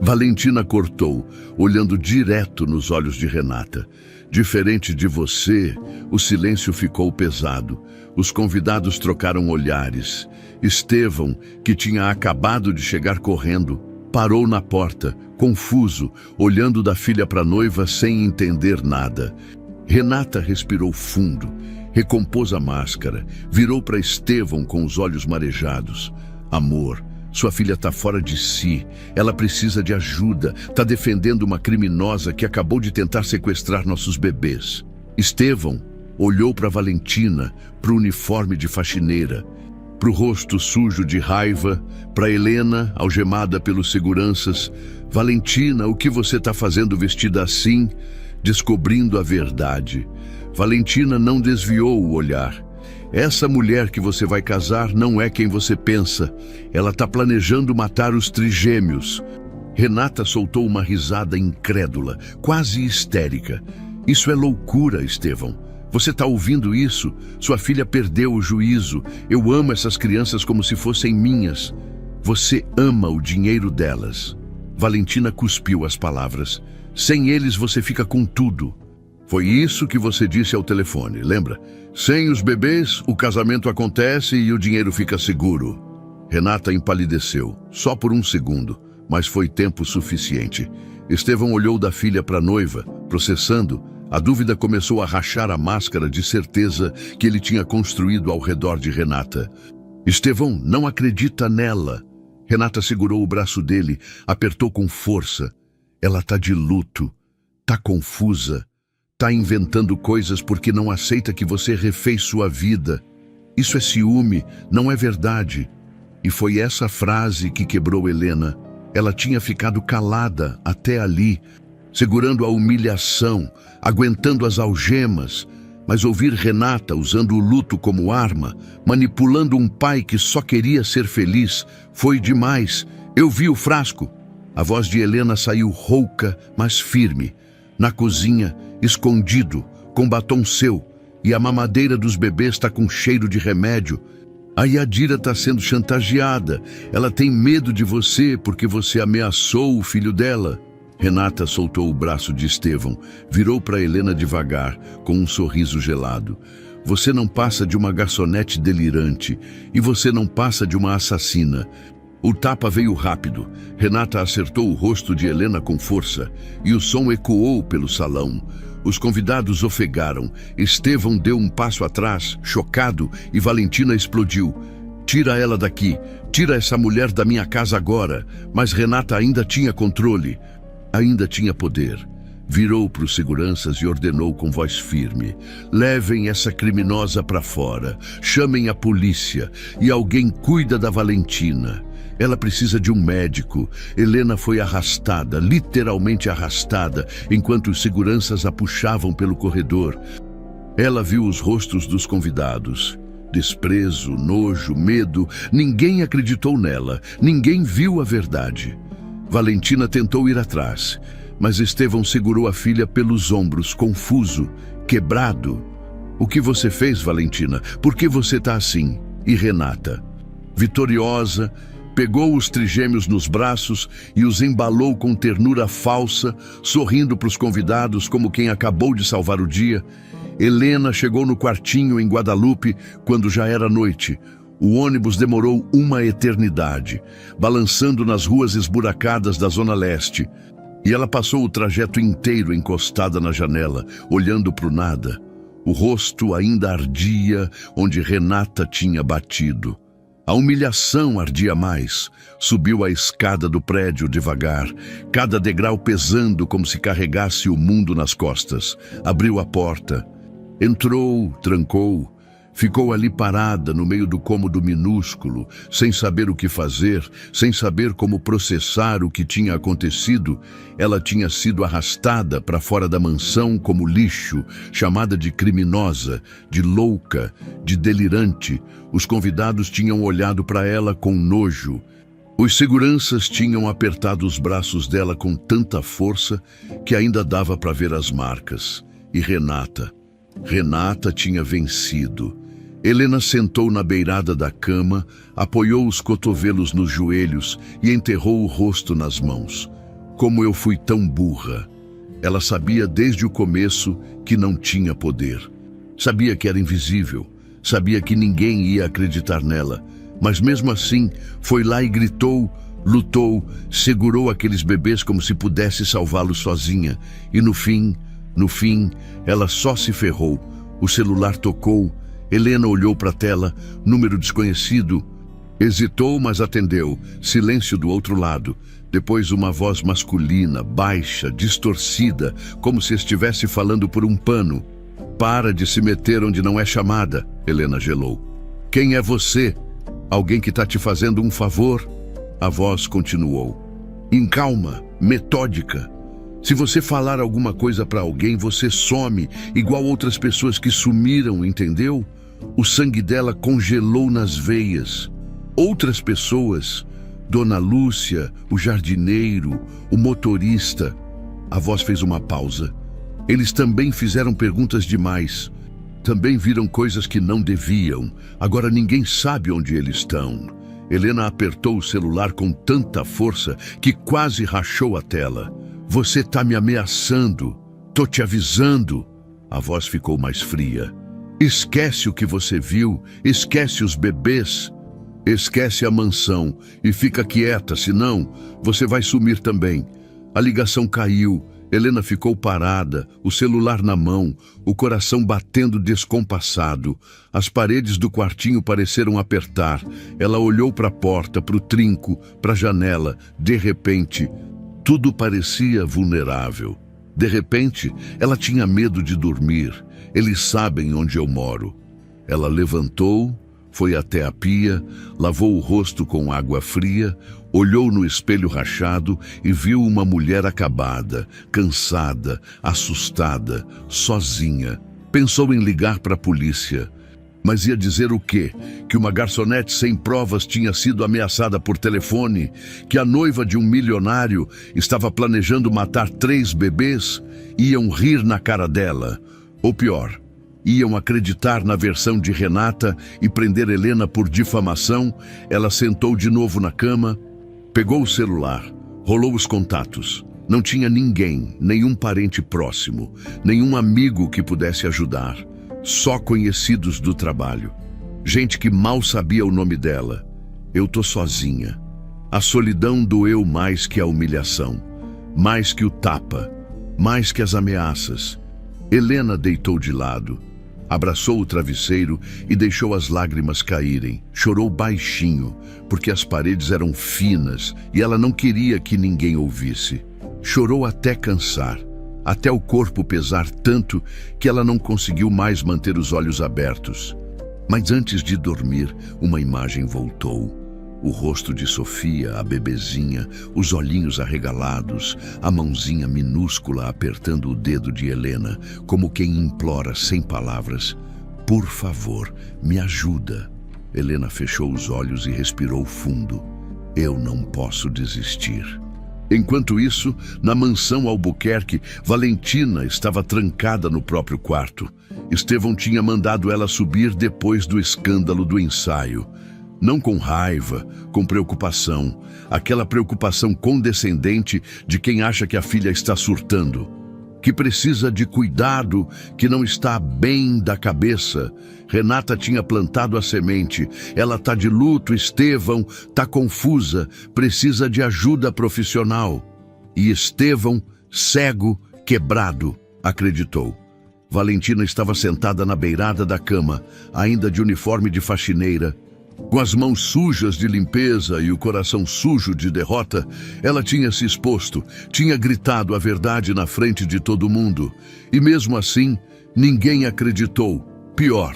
Valentina cortou, olhando direto nos olhos de Renata. Diferente de você, o silêncio ficou pesado. Os convidados trocaram olhares. Estevão, que tinha acabado de chegar correndo, parou na porta, confuso, olhando da filha para a noiva sem entender nada. Renata respirou fundo, recompôs a máscara, virou para Estevão com os olhos marejados. Amor, sua filha está fora de si, ela precisa de ajuda, está defendendo uma criminosa que acabou de tentar sequestrar nossos bebês. Estevão olhou para Valentina, para o uniforme de faxineira, para o rosto sujo de raiva, para Helena, algemada pelos seguranças. Valentina, o que você está fazendo vestida assim? Descobrindo a verdade. Valentina não desviou o olhar. Essa mulher que você vai casar não é quem você pensa. Ela está planejando matar os trigêmeos. Renata soltou uma risada incrédula, quase histérica. Isso é loucura, Estevão. Você está ouvindo isso? Sua filha perdeu o juízo. Eu amo essas crianças como se fossem minhas. Você ama o dinheiro delas. Valentina cuspiu as palavras. Sem eles você fica com tudo. Foi isso que você disse ao telefone, lembra? Sem os bebês, o casamento acontece e o dinheiro fica seguro. Renata empalideceu, só por um segundo, mas foi tempo suficiente. Estevão olhou da filha para a noiva, processando. A dúvida começou a rachar a máscara de certeza que ele tinha construído ao redor de Renata. Estevão não acredita nela. Renata segurou o braço dele, apertou com força. Ela está de luto, está confusa, está inventando coisas porque não aceita que você refez sua vida. Isso é ciúme, não é verdade. E foi essa frase que quebrou Helena. Ela tinha ficado calada até ali, segurando a humilhação, aguentando as algemas, mas ouvir Renata usando o luto como arma, manipulando um pai que só queria ser feliz, foi demais. Eu vi o frasco. A voz de Helena saiu rouca, mas firme. Na cozinha, escondido, com batom seu, e a mamadeira dos bebês está com cheiro de remédio. A Yadira está sendo chantageada. Ela tem medo de você porque você ameaçou o filho dela. Renata soltou o braço de Estevão, virou para Helena devagar, com um sorriso gelado. Você não passa de uma garçonete delirante, e você não passa de uma assassina. O tapa veio rápido. Renata acertou o rosto de Helena com força, e o som ecoou pelo salão. Os convidados ofegaram. Estevão deu um passo atrás, chocado, e Valentina explodiu. Tira ela daqui, tira essa mulher da minha casa agora. Mas Renata ainda tinha controle. Ainda tinha poder. Virou para os seguranças e ordenou com voz firme: levem essa criminosa para fora, chamem a polícia e alguém cuida da Valentina. Ela precisa de um médico. Helena foi arrastada, literalmente arrastada, enquanto os seguranças a puxavam pelo corredor. Ela viu os rostos dos convidados. Desprezo, nojo, medo. Ninguém acreditou nela. Ninguém viu a verdade. Valentina tentou ir atrás, mas Estevão segurou a filha pelos ombros, confuso, quebrado. O que você fez, Valentina? Por que você está assim? E Renata, vitoriosa, pegou os trigêmeos nos braços e os embalou com ternura falsa, sorrindo para os convidados como quem acabou de salvar o dia. Helena chegou no quartinho em Guadalupe quando já era noite. O ônibus demorou uma eternidade, balançando nas ruas esburacadas da Zona Leste. E ela passou o trajeto inteiro encostada na janela, olhando para o nada. O rosto ainda ardia onde Renata tinha batido. A humilhação ardia mais. Subiu a escada do prédio devagar, cada degrau pesando como se carregasse o mundo nas costas. Abriu a porta. Entrou, trancou. Ficou ali parada no meio do cômodo minúsculo, sem saber o que fazer, sem saber como processar o que tinha acontecido. Ela tinha sido arrastada para fora da mansão como lixo, chamada de criminosa, de louca, de delirante. Os convidados tinham olhado para ela com nojo. Os seguranças tinham apertado os braços dela com tanta força que ainda dava para ver as marcas. E Renata tinha vencido. Helena sentou na beirada da cama, apoiou os cotovelos nos joelhos e enterrou o rosto nas mãos. Como eu fui tão burra! Ela sabia desde o começo que não tinha poder. Sabia que era invisível, sabia que ninguém ia acreditar nela, mas mesmo assim foi lá e gritou, lutou, segurou aqueles bebês como se pudesse salvá-los sozinha. E no fim, ela só se ferrou. O celular tocou, Helena olhou para a tela, número desconhecido. Hesitou, mas atendeu. Silêncio do outro lado. Depois uma voz masculina, baixa, distorcida, como se estivesse falando por um pano. Para de se meter onde não é chamada, Helena gelou. Quem é você? Alguém que está te fazendo um favor? A voz continuou. Em calma, metódica. Se você falar alguma coisa para alguém, você some, igual outras pessoas que sumiram, entendeu? O sangue dela congelou nas veias. Outras pessoas, Dona Lúcia, o jardineiro, o motorista. A voz fez uma pausa. Eles também fizeram perguntas demais. Também viram coisas que não deviam. Agora ninguém sabe onde eles estão. Helena apertou o celular com tanta força que quase rachou a tela. Você tá me ameaçando. Tô te avisando. A voz ficou mais fria. Esquece o que você viu. Esquece os bebês. Esquece a mansão e fica quieta, senão você vai sumir também. A ligação caiu. Helena ficou parada, o celular na mão, o coração batendo descompassado. As paredes do quartinho pareceram apertar. Ela olhou para a porta, para o trinco, para a janela. De repente, tudo parecia vulnerável. De repente, ela tinha medo de dormir. Eles sabem onde eu moro. Ela levantou, foi até a pia, lavou o rosto com água fria, olhou no espelho rachado e viu uma mulher acabada, cansada, assustada, sozinha. Pensou em ligar para a polícia. Mas ia dizer o quê? Que uma garçonete sem provas tinha sido ameaçada por telefone? Que a noiva de um milionário estava planejando matar 3 bebês? Iam rir na cara dela. Ou pior, iam acreditar na versão de Renata e prender Helena por difamação. Ela sentou de novo na cama, pegou o celular, rolou os contatos. Não tinha ninguém, nenhum parente próximo, nenhum amigo que pudesse ajudar. Só conhecidos do trabalho. Gente que mal sabia o nome dela. Eu tô sozinha. A solidão doeu mais que a humilhação, mais que o tapa, mais que as ameaças. Helena deitou de lado. Abraçou o travesseiro e deixou as lágrimas caírem. Chorou baixinho, porque as paredes eram finas e ela não queria que ninguém ouvisse. Chorou até cansar, até o corpo pesar tanto que ela não conseguiu mais manter os olhos abertos. Mas antes de dormir, uma imagem voltou. O rosto de Sofia, a bebezinha, os olhinhos arregalados, a mãozinha minúscula apertando o dedo de Helena, como quem implora sem palavras: por favor, me ajuda. Helena fechou os olhos e respirou fundo. Eu não posso desistir. Enquanto isso, na mansão Albuquerque, Valentina estava trancada no próprio quarto. Estevão tinha mandado ela subir depois do escândalo do ensaio. Não com raiva, com preocupação. Aquela preocupação condescendente de quem acha que a filha está surtando, que precisa de cuidado, que não está bem da cabeça. Renata tinha plantado a semente. Ela está de luto, Estevão está confusa, precisa de ajuda profissional. E Estevão, cego, quebrado, acreditou. Valentina estava sentada na beirada da cama, ainda de uniforme de faxineira. Com as mãos sujas de limpeza e o coração sujo de derrota, ela tinha se exposto, tinha gritado a verdade na frente de todo mundo. E mesmo assim, ninguém acreditou. Pior,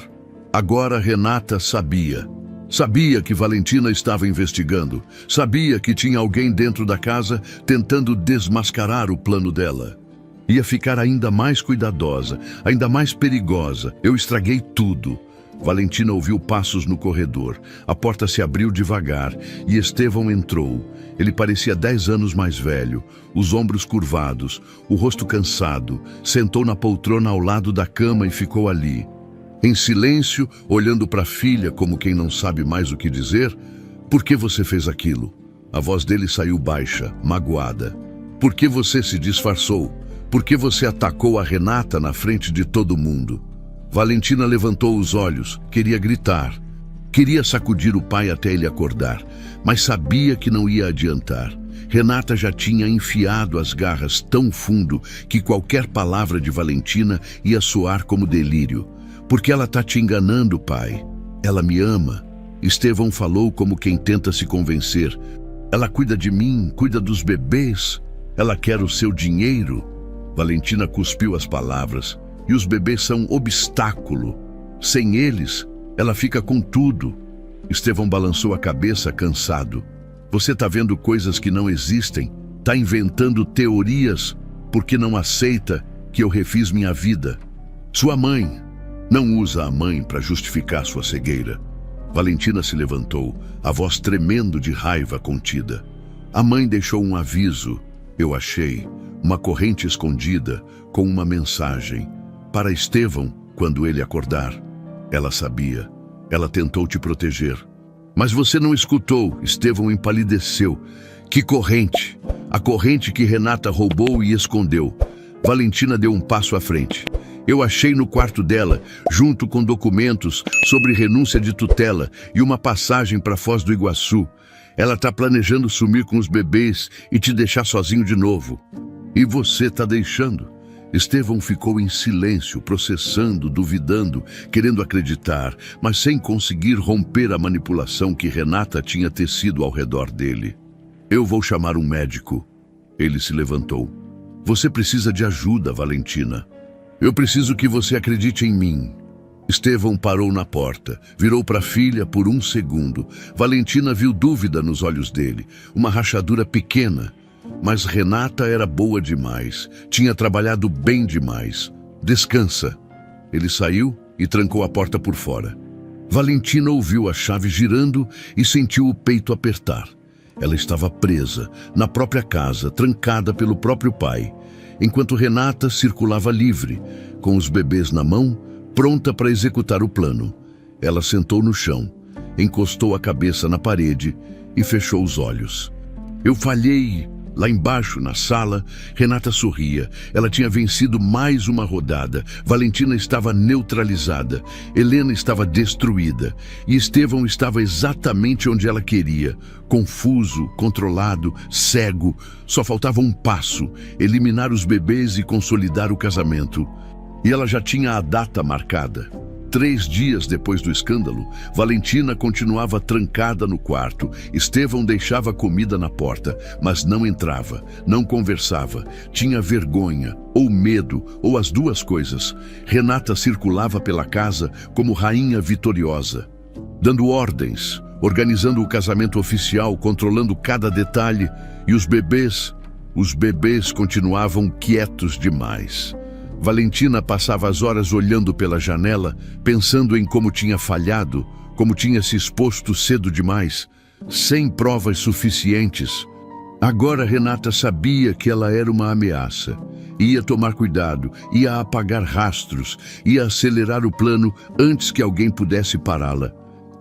agora Renata sabia. Sabia que Valentina estava investigando. Sabia que tinha alguém dentro da casa tentando desmascarar o plano dela. Ia ficar ainda mais cuidadosa, ainda mais perigosa. Eu estraguei tudo. Valentina ouviu passos no corredor. A porta se abriu devagar e Estevão entrou. Ele parecia 10 anos mais velho, os ombros curvados, o rosto cansado. Sentou na poltrona ao lado da cama e ficou ali. Em silêncio, olhando para a filha como quem não sabe mais o que dizer. Por que você fez aquilo? A voz dele saiu baixa, magoada. Por que você se disfarçou? Por que você atacou a Renata na frente de todo mundo? Valentina levantou os olhos, queria gritar. Queria sacudir o pai até ele acordar, mas sabia que não ia adiantar. Renata já tinha enfiado as garras tão fundo que qualquer palavra de Valentina ia soar como delírio. Porque ela tá te enganando, pai. Ela me ama. Estevão falou como quem tenta se convencer. Ela cuida de mim, cuida dos bebês. Ela quer o seu dinheiro. Valentina cuspiu as palavras. E os bebês são obstáculo. Sem eles, ela fica com tudo. Estevão balançou a cabeça, cansado. Você tá vendo coisas que não existem. Tá inventando teorias porque não aceita que eu refiz minha vida. Sua mãe. Não usa a mãe para justificar sua cegueira. Valentina se levantou, a voz tremendo de raiva contida. A mãe deixou um aviso, eu achei, uma corrente escondida com uma mensagem. Para Estevão, quando ele acordar. Ela sabia. Ela tentou te proteger. Mas você não escutou. Estevão empalideceu. Que corrente? A corrente que Renata roubou e escondeu. Valentina deu um passo à frente. Eu achei no quarto dela, junto com documentos sobre renúncia de tutela e uma passagem para Foz do Iguaçu. Ela está planejando sumir com os bebês e te deixar sozinho de novo. E você está deixando? Estevão ficou em silêncio, processando, duvidando, querendo acreditar, mas sem conseguir romper a manipulação que Renata tinha tecido ao redor dele. Eu vou chamar um médico. Ele se levantou. Você precisa de ajuda, Valentina. Eu preciso que você acredite em mim. Estevão parou na porta, virou para a filha por um segundo. Valentina viu dúvida nos olhos dele, uma rachadura pequena. Mas Renata era boa demais, tinha trabalhado bem demais. Descansa. Ele saiu e trancou a porta por fora. Valentina ouviu a chave girando e sentiu o peito apertar. Ela estava presa, na própria casa, trancada pelo próprio pai. Enquanto Renata circulava livre, com os bebês na mão, pronta para executar o plano. Ela sentou no chão, encostou a cabeça na parede e fechou os olhos. Eu falhei. Lá embaixo, na sala, Renata sorria. Ela tinha vencido mais uma rodada. Valentina estava neutralizada. Helena estava destruída. E Estevão estava exatamente onde ela queria. Confuso, controlado, cego. Só faltava um passo: eliminar os bebês e consolidar o casamento. E ela já tinha a data marcada. 3 dias depois do escândalo, Valentina continuava trancada no quarto. Estevão deixava comida na porta, mas não entrava, não conversava. Tinha vergonha, ou medo, ou as duas coisas. Renata circulava pela casa como rainha vitoriosa, dando ordens, organizando o casamento oficial, controlando cada detalhe. E os bebês continuavam quietos demais. Valentina passava as horas olhando pela janela, pensando em como tinha falhado, como tinha se exposto cedo demais, sem provas suficientes. Agora Renata sabia que ela era uma ameaça. Ia tomar cuidado, ia apagar rastros, ia acelerar o plano antes que alguém pudesse pará-la.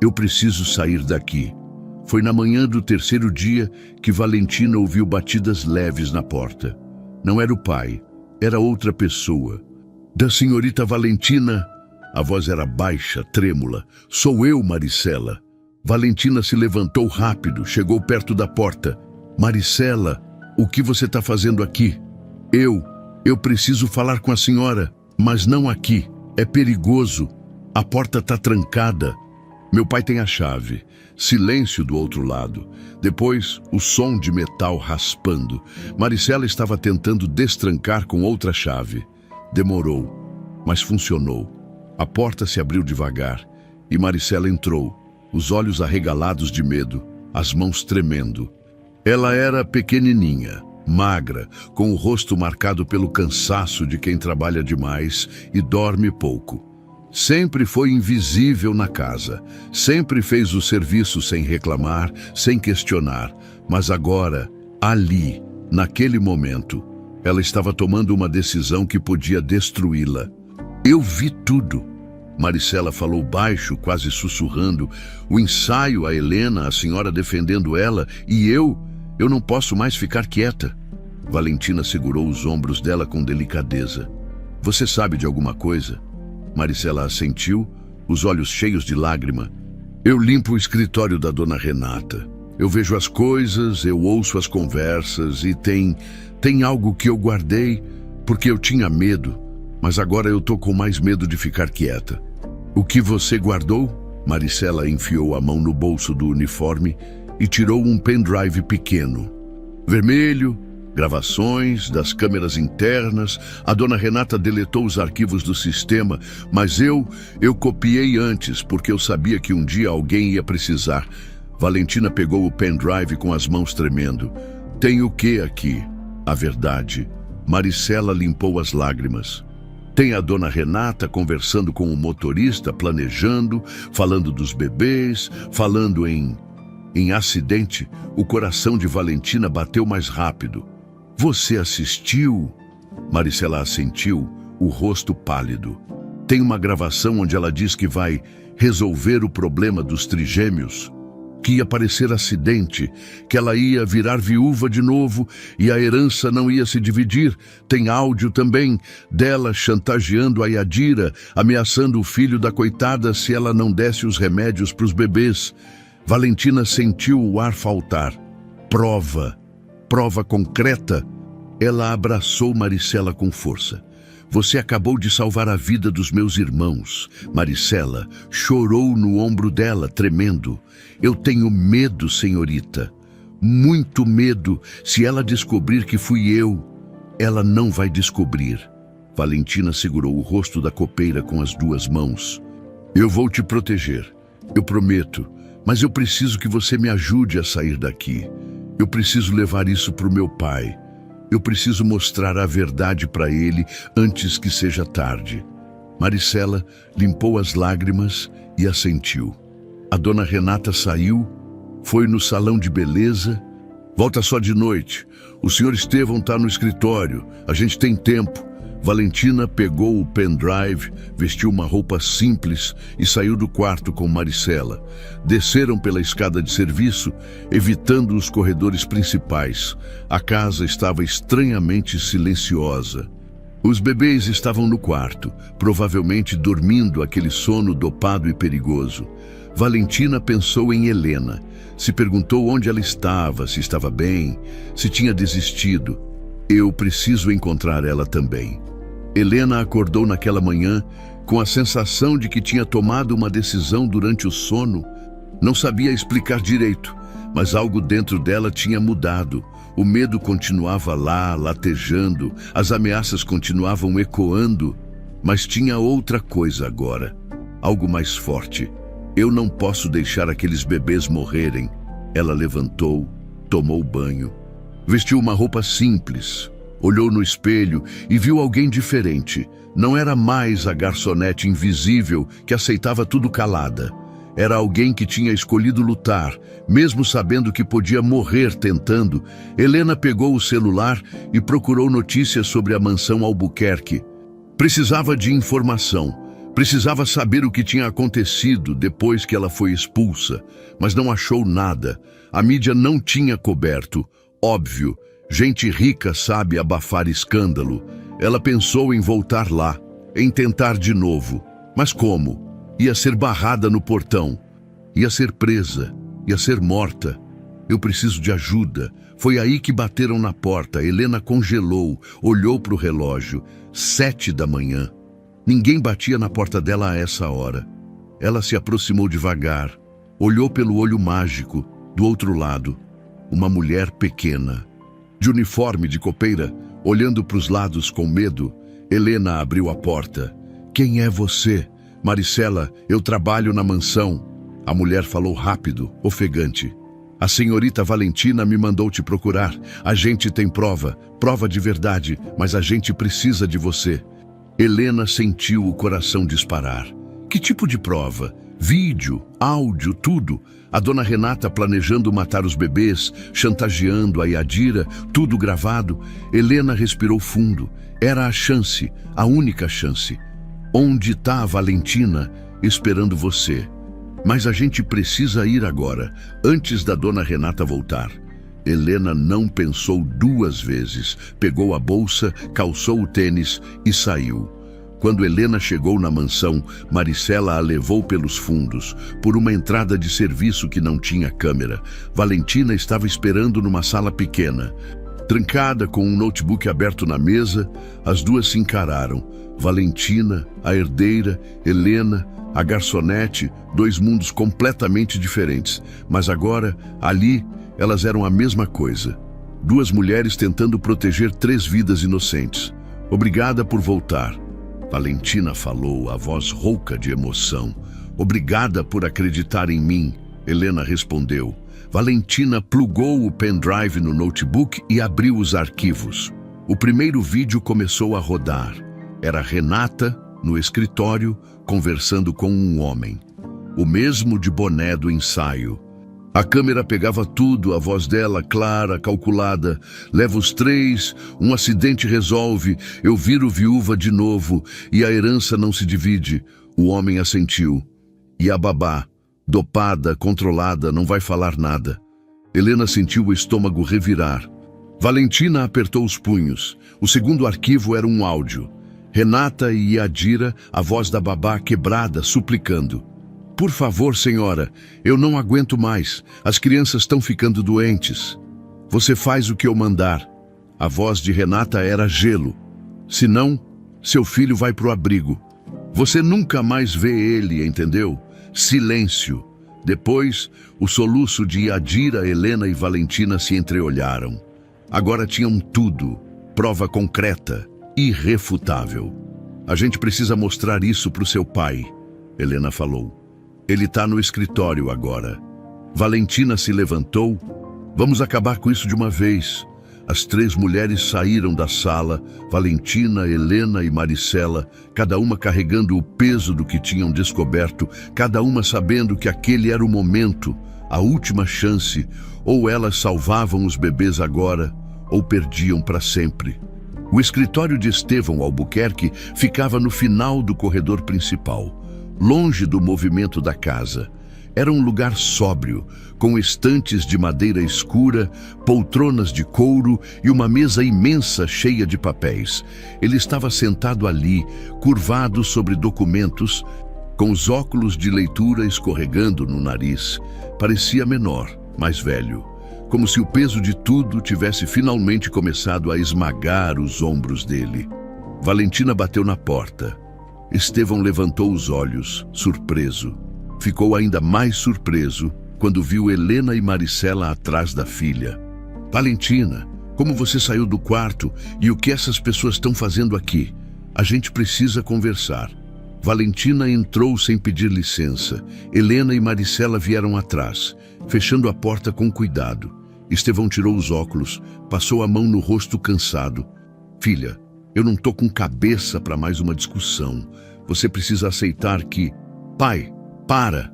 Eu preciso sair daqui. Foi na manhã do 3º dia que Valentina ouviu batidas leves na porta. Não era o pai. Era outra pessoa. Da senhorita Valentina. A voz era baixa, trêmula. Sou eu, Maricela. Valentina se levantou rápido, chegou perto da porta. Maricela, o que você está fazendo aqui? Eu preciso falar com a senhora, mas não aqui. É perigoso. A porta está trancada. Meu pai tem a chave. Silêncio do outro lado. Depois, o som de metal raspando. Maricela estava tentando destrancar com outra chave. Demorou, mas funcionou. A porta se abriu devagar e Maricela entrou, os olhos arregalados de medo, as mãos tremendo. Ela era pequenininha, magra, com o rosto marcado pelo cansaço de quem trabalha demais e dorme pouco. Sempre foi invisível na casa, sempre fez o serviço sem reclamar, sem questionar, mas agora, ali, naquele momento, ela estava tomando uma decisão que podia destruí-la. Eu vi tudo. Maricela falou baixo, quase sussurrando. O ensaio, a Helena, a senhora defendendo ela, e eu não posso mais ficar quieta. Valentina segurou os ombros dela com delicadeza. Você sabe de alguma coisa? Maricela assentiu, os olhos cheios de lágrima. Eu limpo o escritório da dona Renata. Eu vejo as coisas, eu ouço as conversas e tem algo que eu guardei porque eu tinha medo, mas agora eu tô com mais medo de ficar quieta. O que você guardou? Maricela enfiou a mão no bolso do uniforme e tirou um pendrive pequeno. Vermelho, gravações das câmeras internas. A dona Renata deletou os arquivos do sistema, mas eu copiei antes, porque eu sabia que um dia alguém ia precisar. Valentina pegou o pendrive com as mãos tremendo. Tem o que aqui? A verdade. Maricela limpou as lágrimas. Tem a dona Renata conversando com o motorista, planejando, falando dos bebês, falando em acidente. O coração de Valentina bateu mais rápido. Você assistiu? Maricela assentiu, o rosto pálido. Tem uma gravação onde ela diz que vai resolver o problema dos trigêmeos, que ia parecer acidente, que ela ia virar viúva de novo e a herança não ia se dividir. Tem áudio também dela chantageando a Yadira, ameaçando o filho da coitada se ela não desse os remédios para os bebês. Valentina sentiu o ar faltar. Prova concreta. Ela abraçou Maricela com força. Você acabou de salvar a vida dos meus irmãos. Maricela chorou no ombro dela, tremendo. Eu tenho medo, senhorita. Muito medo. Se ela descobrir que fui eu, ela não vai descobrir. Valentina segurou o rosto da copeira com as duas mãos. Eu vou te proteger. Eu prometo. Mas eu preciso que você me ajude a sair daqui. Eu preciso levar isso para o meu pai. Eu preciso mostrar a verdade para ele antes que seja tarde. Maricela limpou as lágrimas e assentiu. A dona Renata saiu, foi no salão de beleza. Volta só de noite. O senhor Estevão está no escritório. A gente tem tempo. Valentina pegou o pendrive, vestiu uma roupa simples e saiu do quarto com Maricela. Desceram pela escada de serviço, evitando os corredores principais. A casa estava estranhamente silenciosa. Os bebês estavam no quarto, provavelmente dormindo aquele sono dopado e perigoso. Valentina pensou em Helena. Se perguntou onde ela estava, se estava bem, se tinha desistido. Eu preciso encontrar ela também. Helena acordou naquela manhã com a sensação de que tinha tomado uma decisão durante o sono. Não sabia explicar direito, mas algo dentro dela tinha mudado. O medo continuava lá, latejando, as ameaças continuavam ecoando, mas tinha outra coisa agora, algo mais forte. Eu não posso deixar aqueles bebês morrerem. Ela levantou, tomou banho, vestiu uma roupa simples. Olhou no espelho e viu alguém diferente. Não era mais a garçonete invisível que aceitava tudo calada. Era alguém que tinha escolhido lutar, mesmo sabendo que podia morrer tentando. Helena pegou o celular e procurou notícias sobre a mansão Albuquerque. Precisava de informação. Precisava saber o que tinha acontecido depois que ela foi expulsa, mas não achou nada. A mídia não tinha coberto. Óbvio. Gente rica sabe abafar escândalo. Ela pensou em voltar lá, em tentar de novo. Mas como? Ia ser barrada no portão. Ia ser presa. Ia ser morta. Eu preciso de ajuda. Foi aí que bateram na porta. Helena congelou, olhou para o relógio. 7 da manhã. Ninguém batia na porta dela a essa hora. Ela se aproximou devagar. Olhou pelo olho mágico. Do outro lado, uma mulher pequena. De uniforme de copeira, olhando para os lados com medo, Helena abriu a porta. Quem é você? Maricela, eu trabalho na mansão. A mulher falou rápido, ofegante. A senhorita Valentina me mandou te procurar. A gente tem prova de verdade, mas a gente precisa de você. Helena sentiu o coração disparar. Que tipo de prova? Vídeo, áudio, tudo. A dona Renata planejando matar os bebês, chantageando a Yadira, tudo gravado. Helena respirou fundo. Era a chance, a única chance. Onde está a Valentina esperando você? Mas a gente precisa ir agora, antes da dona Renata voltar. Helena não pensou duas vezes. Pegou a bolsa, calçou o tênis e saiu. Quando Helena chegou na mansão, Maricela a levou pelos fundos, por uma entrada de serviço que não tinha câmera. Valentina estava esperando numa sala pequena. Trancada, com um notebook aberto na mesa, as duas se encararam. Valentina, a herdeira, Helena, a garçonete, dois mundos completamente diferentes. Mas agora, ali, elas eram a mesma coisa. Duas mulheres tentando proteger três vidas inocentes. Obrigada por voltar. Valentina falou, a voz rouca de emoção. Obrigada por acreditar em mim, Helena respondeu. Valentina plugou o pendrive no notebook e abriu os arquivos. O primeiro vídeo começou a rodar. Era Renata, no escritório, conversando com um homem. O mesmo de boné do ensaio. A câmera pegava tudo, a voz dela clara, calculada. Leva os três, um acidente resolve, eu viro viúva de novo e a herança não se divide. O homem assentiu. E a babá, dopada, controlada, não vai falar nada. Helena sentiu o estômago revirar. Valentina apertou os punhos. O segundo arquivo era um áudio. Renata e Yadira, a voz da babá quebrada, suplicando. Por favor, senhora, eu não aguento mais. As crianças estão ficando doentes. Você faz o que eu mandar. A voz de Renata era gelo. Senão, seu filho vai pro abrigo. Você nunca mais vê ele, entendeu? Silêncio. Depois, o soluço de Yadira, Helena e Valentina se entreolharam. Agora tinham tudo. Prova concreta, irrefutável. A gente precisa mostrar isso pro seu pai, Helena falou. Ele está no escritório agora. Valentina se levantou. Vamos acabar com isso de uma vez. As três mulheres saíram da sala, Valentina, Helena e Maricela, cada uma carregando o peso do que tinham descoberto, cada uma sabendo que aquele era o momento, a última chance, ou elas salvavam os bebês agora, ou perdiam para sempre. O escritório de Estevão Albuquerque ficava no final do corredor principal, longe do movimento da casa. Era um lugar sóbrio, com estantes de madeira escura, poltronas de couro e uma mesa imensa cheia de papéis. Ele estava sentado ali, curvado sobre documentos, com os óculos de leitura escorregando no nariz. Parecia menor, mais velho, como se o peso de tudo tivesse finalmente começado a esmagar os ombros dele. Valentina bateu na porta. Estevão levantou os olhos, surpreso. Ficou ainda mais surpreso quando viu Helena e Maricela atrás da filha. Valentina, como você saiu do quarto e o que essas pessoas estão fazendo aqui? A gente precisa conversar. Valentina entrou sem pedir licença. Helena e Maricela vieram atrás, fechando a porta com cuidado. Estevão tirou os óculos, passou a mão no rosto cansado. Filha, eu não tô com cabeça para mais uma discussão. Você precisa aceitar que... Pai, para!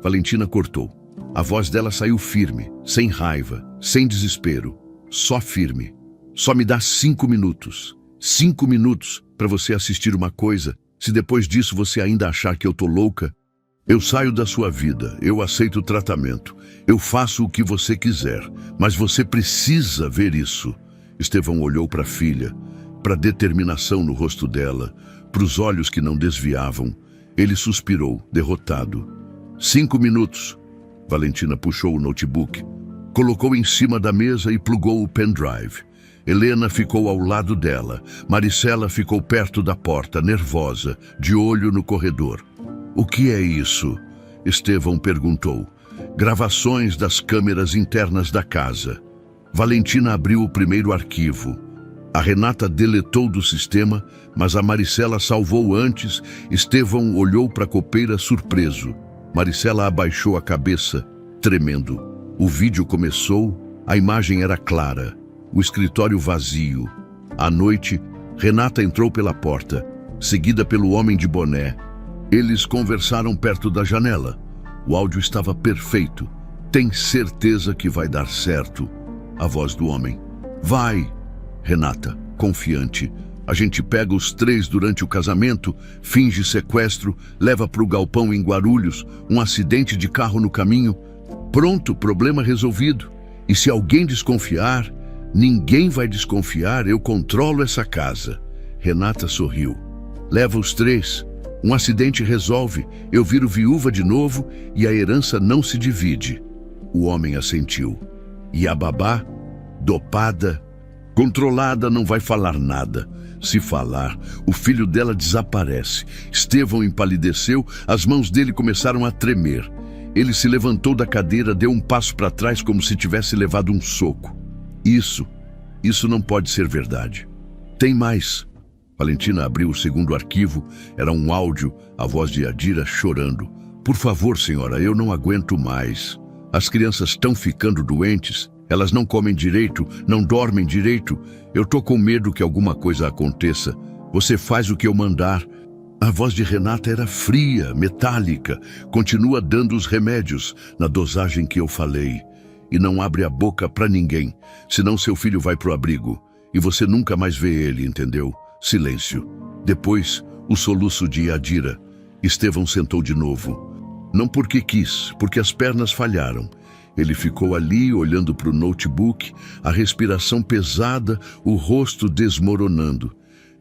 Valentina cortou. A voz dela saiu firme, sem raiva, sem desespero. Só firme. Só me dá 5 minutos. 5 minutos para você assistir uma coisa. Se depois disso você ainda achar que eu tô louca, eu saio da sua vida, eu aceito o tratamento. Eu faço o que você quiser, mas você precisa ver isso. Estevão olhou para a filha, para a determinação no rosto dela, para os olhos que não desviavam. Ele suspirou, derrotado. 5 minutos. Valentina puxou o notebook, colocou em cima da mesa e plugou o pendrive. Helena ficou ao lado dela. Maricela ficou perto da porta, nervosa, de olho no corredor. O que é isso? Estevão perguntou. Gravações das câmeras internas da casa. Valentina abriu o primeiro arquivo. A Renata deletou do sistema, mas a Maricela salvou antes. Estevão olhou para a copeira surpreso. Maricela abaixou a cabeça, tremendo. O vídeo começou, a imagem era clara. O escritório vazio. À noite, Renata entrou pela porta, seguida pelo homem de boné. Eles conversaram perto da janela. O áudio estava perfeito. Tem certeza que vai dar certo? A voz do homem. Vai! Renata, confiante. A gente pega os 3 durante o casamento, finge sequestro, leva para o galpão em Guarulhos, um acidente de carro no caminho. Pronto, problema resolvido. E se alguém desconfiar, ninguém vai desconfiar, eu controlo essa casa. Renata sorriu. Leva os 3. Um acidente resolve, eu viro viúva de novo e a herança não se divide. O homem assentiu. E a babá, dopada, controlada, não vai falar nada. Se falar, o filho dela desaparece. Estevão empalideceu, as mãos dele começaram a tremer. Ele se levantou da cadeira, deu um passo para trás como se tivesse levado um soco. Isso não pode ser verdade. Tem mais. Valentina abriu o segundo arquivo, era um áudio, a voz de Adira chorando. Por favor, senhora, eu não aguento mais. As crianças estão ficando doentes, elas não comem direito, não dormem direito. Eu tô com medo que alguma coisa aconteça. Você faz o que eu mandar. A voz de Renata era fria, metálica. Continua dando os remédios, na dosagem que eu falei. E não abre a boca para ninguém, senão seu filho vai pro abrigo. E você nunca mais vê ele, entendeu? Silêncio. Depois, o soluço de Adira. Estevão sentou de novo. Não porque quis, porque as pernas falharam. Ele ficou ali, olhando para o notebook, a respiração pesada, o rosto desmoronando.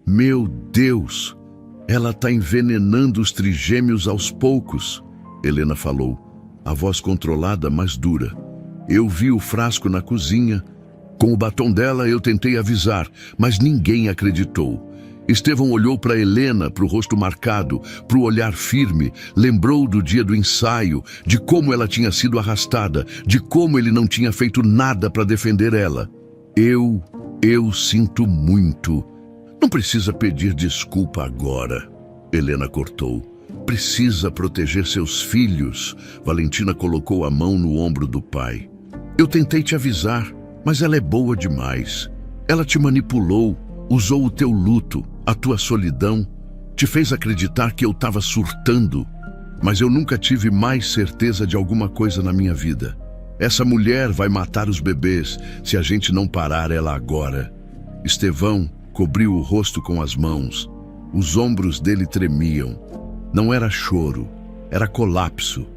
Meu Deus! Ela está envenenando os trigêmeos aos poucos, Helena falou, a voz controlada, mas dura. Eu vi o frasco na cozinha. Com o batom dela eu tentei avisar, mas ninguém acreditou. Estevão olhou para Helena, para o rosto marcado, para o olhar firme, lembrou do dia do ensaio, de como ela tinha sido arrastada, de como ele não tinha feito nada para defender ela. Eu sinto muito. Não precisa pedir desculpa agora, Helena cortou. Precisa proteger seus filhos. Valentina colocou a mão no ombro do pai. Eu tentei te avisar, mas ela é boa demais. Ela te manipulou, usou o teu luto, a tua solidão, te fez acreditar que eu estava surtando. Mas eu nunca tive mais certeza de alguma coisa na minha vida. Essa mulher vai matar os bebês se a gente não parar ela agora. Estevão cobriu o rosto com as mãos. Os ombros dele tremiam. Não era choro, era colapso.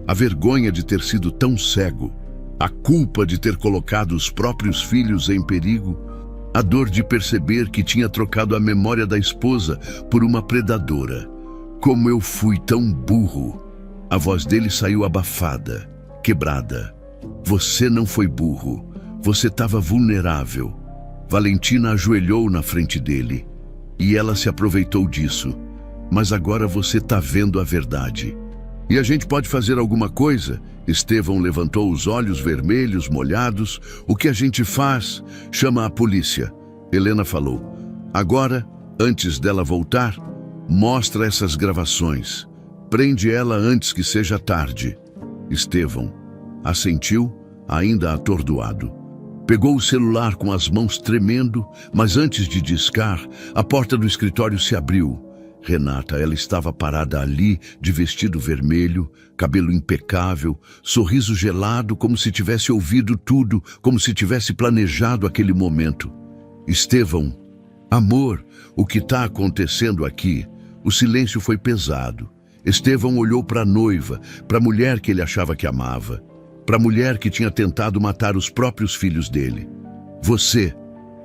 A vergonha de ter sido tão cego. A culpa de ter colocado os próprios filhos em perigo. A dor de perceber que tinha trocado a memória da esposa por uma predadora. Como eu fui tão burro. A voz dele saiu abafada, quebrada. Você não foi burro. Você estava vulnerável. Valentina ajoelhou na frente dele. E ela se aproveitou disso. Mas agora você está vendo a verdade. E a gente pode fazer alguma coisa? Estevão levantou os olhos vermelhos, molhados. O que a gente faz? Chama a polícia. Helena falou. Agora, antes dela voltar, mostra essas gravações. Prende ela antes que seja tarde. Estevão assentiu, ainda atordoado. Pegou o celular com as mãos tremendo, mas antes de discar, a porta do escritório se abriu. Renata, ela estava parada ali, de vestido vermelho, cabelo impecável, sorriso gelado, como se tivesse ouvido tudo, como se tivesse planejado aquele momento. Estevão, amor, o que está acontecendo aqui? O silêncio foi pesado. Estevão olhou para a noiva, para a mulher que ele achava que amava, para a mulher que tinha tentado matar os próprios filhos dele. Você,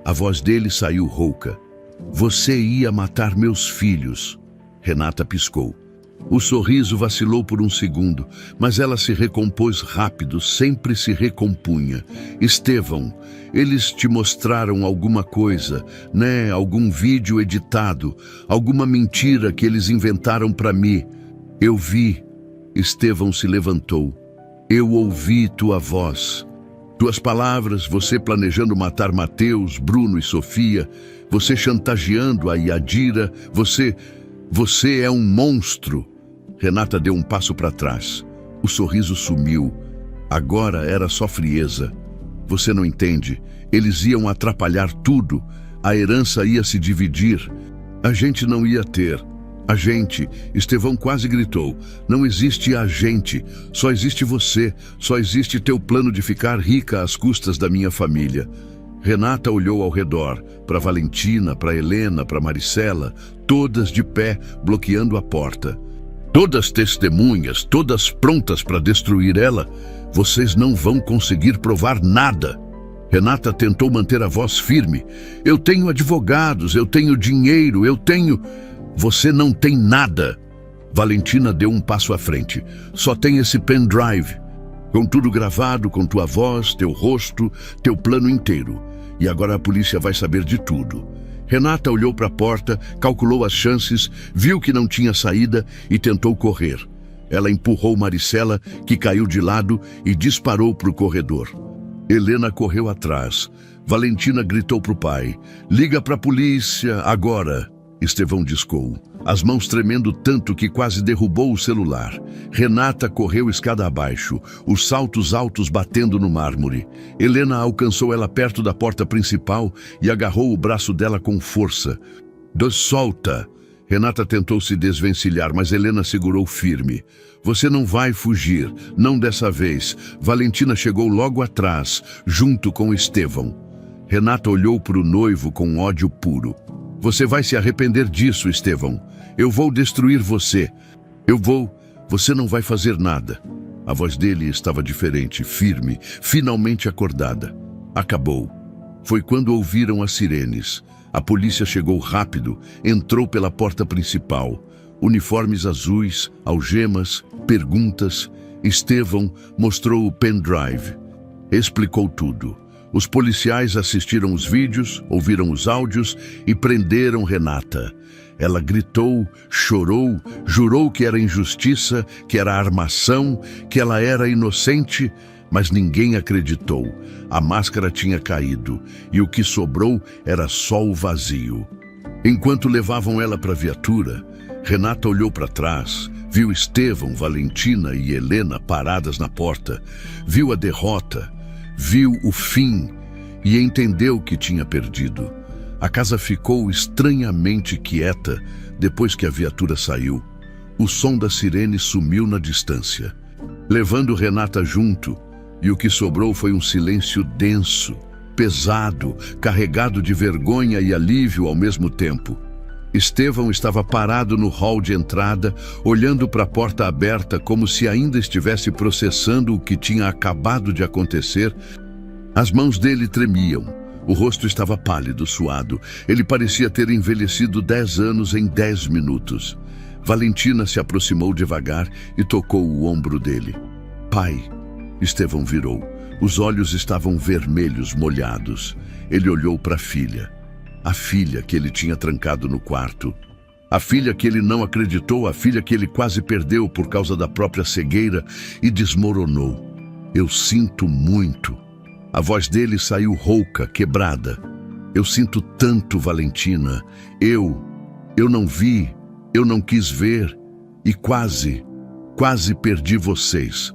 a voz dele saiu rouca. Você ia matar meus filhos. Renata piscou. O sorriso vacilou por um segundo, mas ela se recompôs rápido, sempre se recompunha. Estevão, eles te mostraram alguma coisa, né? Algum vídeo editado, alguma mentira que eles inventaram para mim. Eu vi. Estevão se levantou. Eu ouvi tua voz. Tuas palavras, você planejando matar Mateus, Bruno e Sofia, você chantageando a Adira, você é um monstro. Renata deu um passo para trás. O sorriso sumiu. Agora era só frieza. Você não entende. Eles iam atrapalhar tudo. A herança ia se dividir. A gente não ia ter. A gente, Estevão quase gritou, não existe a gente, só existe você, só existe teu plano de ficar rica às custas da minha família. Renata olhou ao redor, para Valentina, para Helena, para Maricela, todas de pé, bloqueando a porta. Todas testemunhas, todas prontas para destruir ela. Vocês não vão conseguir provar nada. Renata tentou manter a voz firme. Eu tenho advogados, eu tenho dinheiro, eu tenho... Você não tem nada. Valentina deu um passo à frente. Só tem esse pendrive, com tudo gravado, com tua voz, teu rosto, teu plano inteiro. E agora a polícia vai saber de tudo. Renata olhou para a porta, calculou as chances, viu que não tinha saída e tentou correr. Ela empurrou Maricela, que caiu de lado, e disparou para o corredor. Helena correu atrás. Valentina gritou para o pai. Liga para a polícia, agora. Estevão discou, as mãos tremendo tanto que quase derrubou o celular. Renata correu escada abaixo, os saltos altos batendo no mármore. Helena alcançou ela perto da porta principal e agarrou o braço dela com força. Solta! Renata tentou se desvencilhar, mas Helena segurou firme. Você não vai fugir, não dessa vez. Valentina chegou logo atrás, junto com Estevão. Renata olhou para o noivo com ódio puro. Você vai se arrepender disso, Estevão. Eu vou destruir você. Você não vai fazer nada. A voz dele estava diferente, firme, finalmente acordada. Acabou. Foi quando ouviram as sirenes. A polícia chegou rápido, entrou pela porta principal. Uniformes azuis, algemas, perguntas. Estevão mostrou o pendrive. Explicou tudo. Os policiais assistiram os vídeos, ouviram os áudios e prenderam Renata. Ela gritou, chorou, jurou que era injustiça, que era armação, que ela era inocente, mas ninguém acreditou. A máscara tinha caído e o que sobrou era só o vazio. Enquanto levavam ela para a viatura, Renata olhou para trás, viu Estevão, Valentina e Helena paradas na porta, viu a derrota, viu o fim e entendeu que tinha perdido. A casa ficou estranhamente quieta depois que a viatura saiu. O som da sirene sumiu na distância, levando Renata junto, e o que sobrou foi um silêncio denso, pesado, carregado de vergonha e alívio ao mesmo tempo. Estevão estava parado no hall de entrada, olhando para a porta aberta como se ainda estivesse processando o que tinha acabado de acontecer. As mãos dele tremiam, o rosto estava pálido, suado. Ele parecia ter envelhecido 10 anos em 10 minutos. Valentina se aproximou devagar e tocou o ombro dele. Pai, Estevão virou. Os olhos estavam vermelhos, molhados. Ele olhou para a filha que ele tinha trancado no quarto. A filha que ele não acreditou, a filha que ele quase perdeu por causa da própria cegueira e desmoronou. Eu sinto muito. A voz dele saiu rouca, quebrada. Eu sinto tanto, Valentina. Eu não vi, eu não quis ver e quase perdi vocês.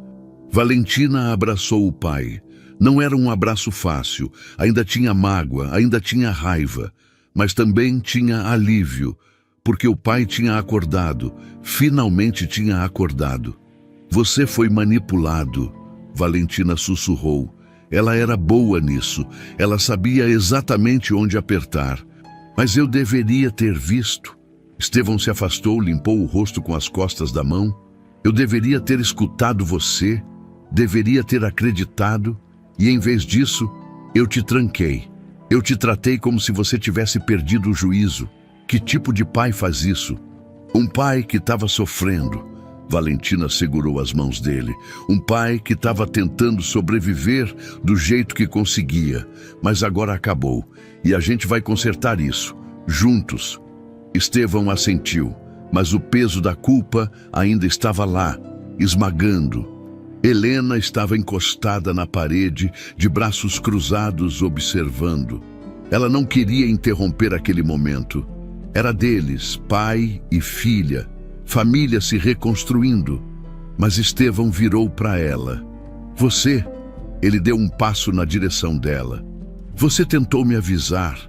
Valentina abraçou o pai. Não era um abraço fácil, ainda tinha mágoa, ainda tinha raiva, mas também tinha alívio, porque o pai tinha acordado, finalmente tinha acordado. Você foi manipulado, Valentina sussurrou. Ela era boa nisso, ela sabia exatamente onde apertar. Mas eu deveria ter visto. Estevão se afastou, limpou o rosto com as costas da mão. Eu deveria ter escutado você, deveria ter acreditado. E em vez disso, eu te tranquei. Eu te tratei como se você tivesse perdido o juízo. Que tipo de pai faz isso? Um pai que estava sofrendo. Valentina segurou as mãos dele. Um pai que estava tentando sobreviver do jeito que conseguia. Mas agora acabou. E a gente vai consertar isso. Juntos. Estevão assentiu. Mas o peso da culpa ainda estava lá, esmagando. Helena estava encostada na parede, de braços cruzados, observando. Ela não queria interromper aquele momento. Era deles, pai e filha, família se reconstruindo. Mas Estevão virou para ela. Você, ele deu um passo na direção dela. Você tentou me avisar.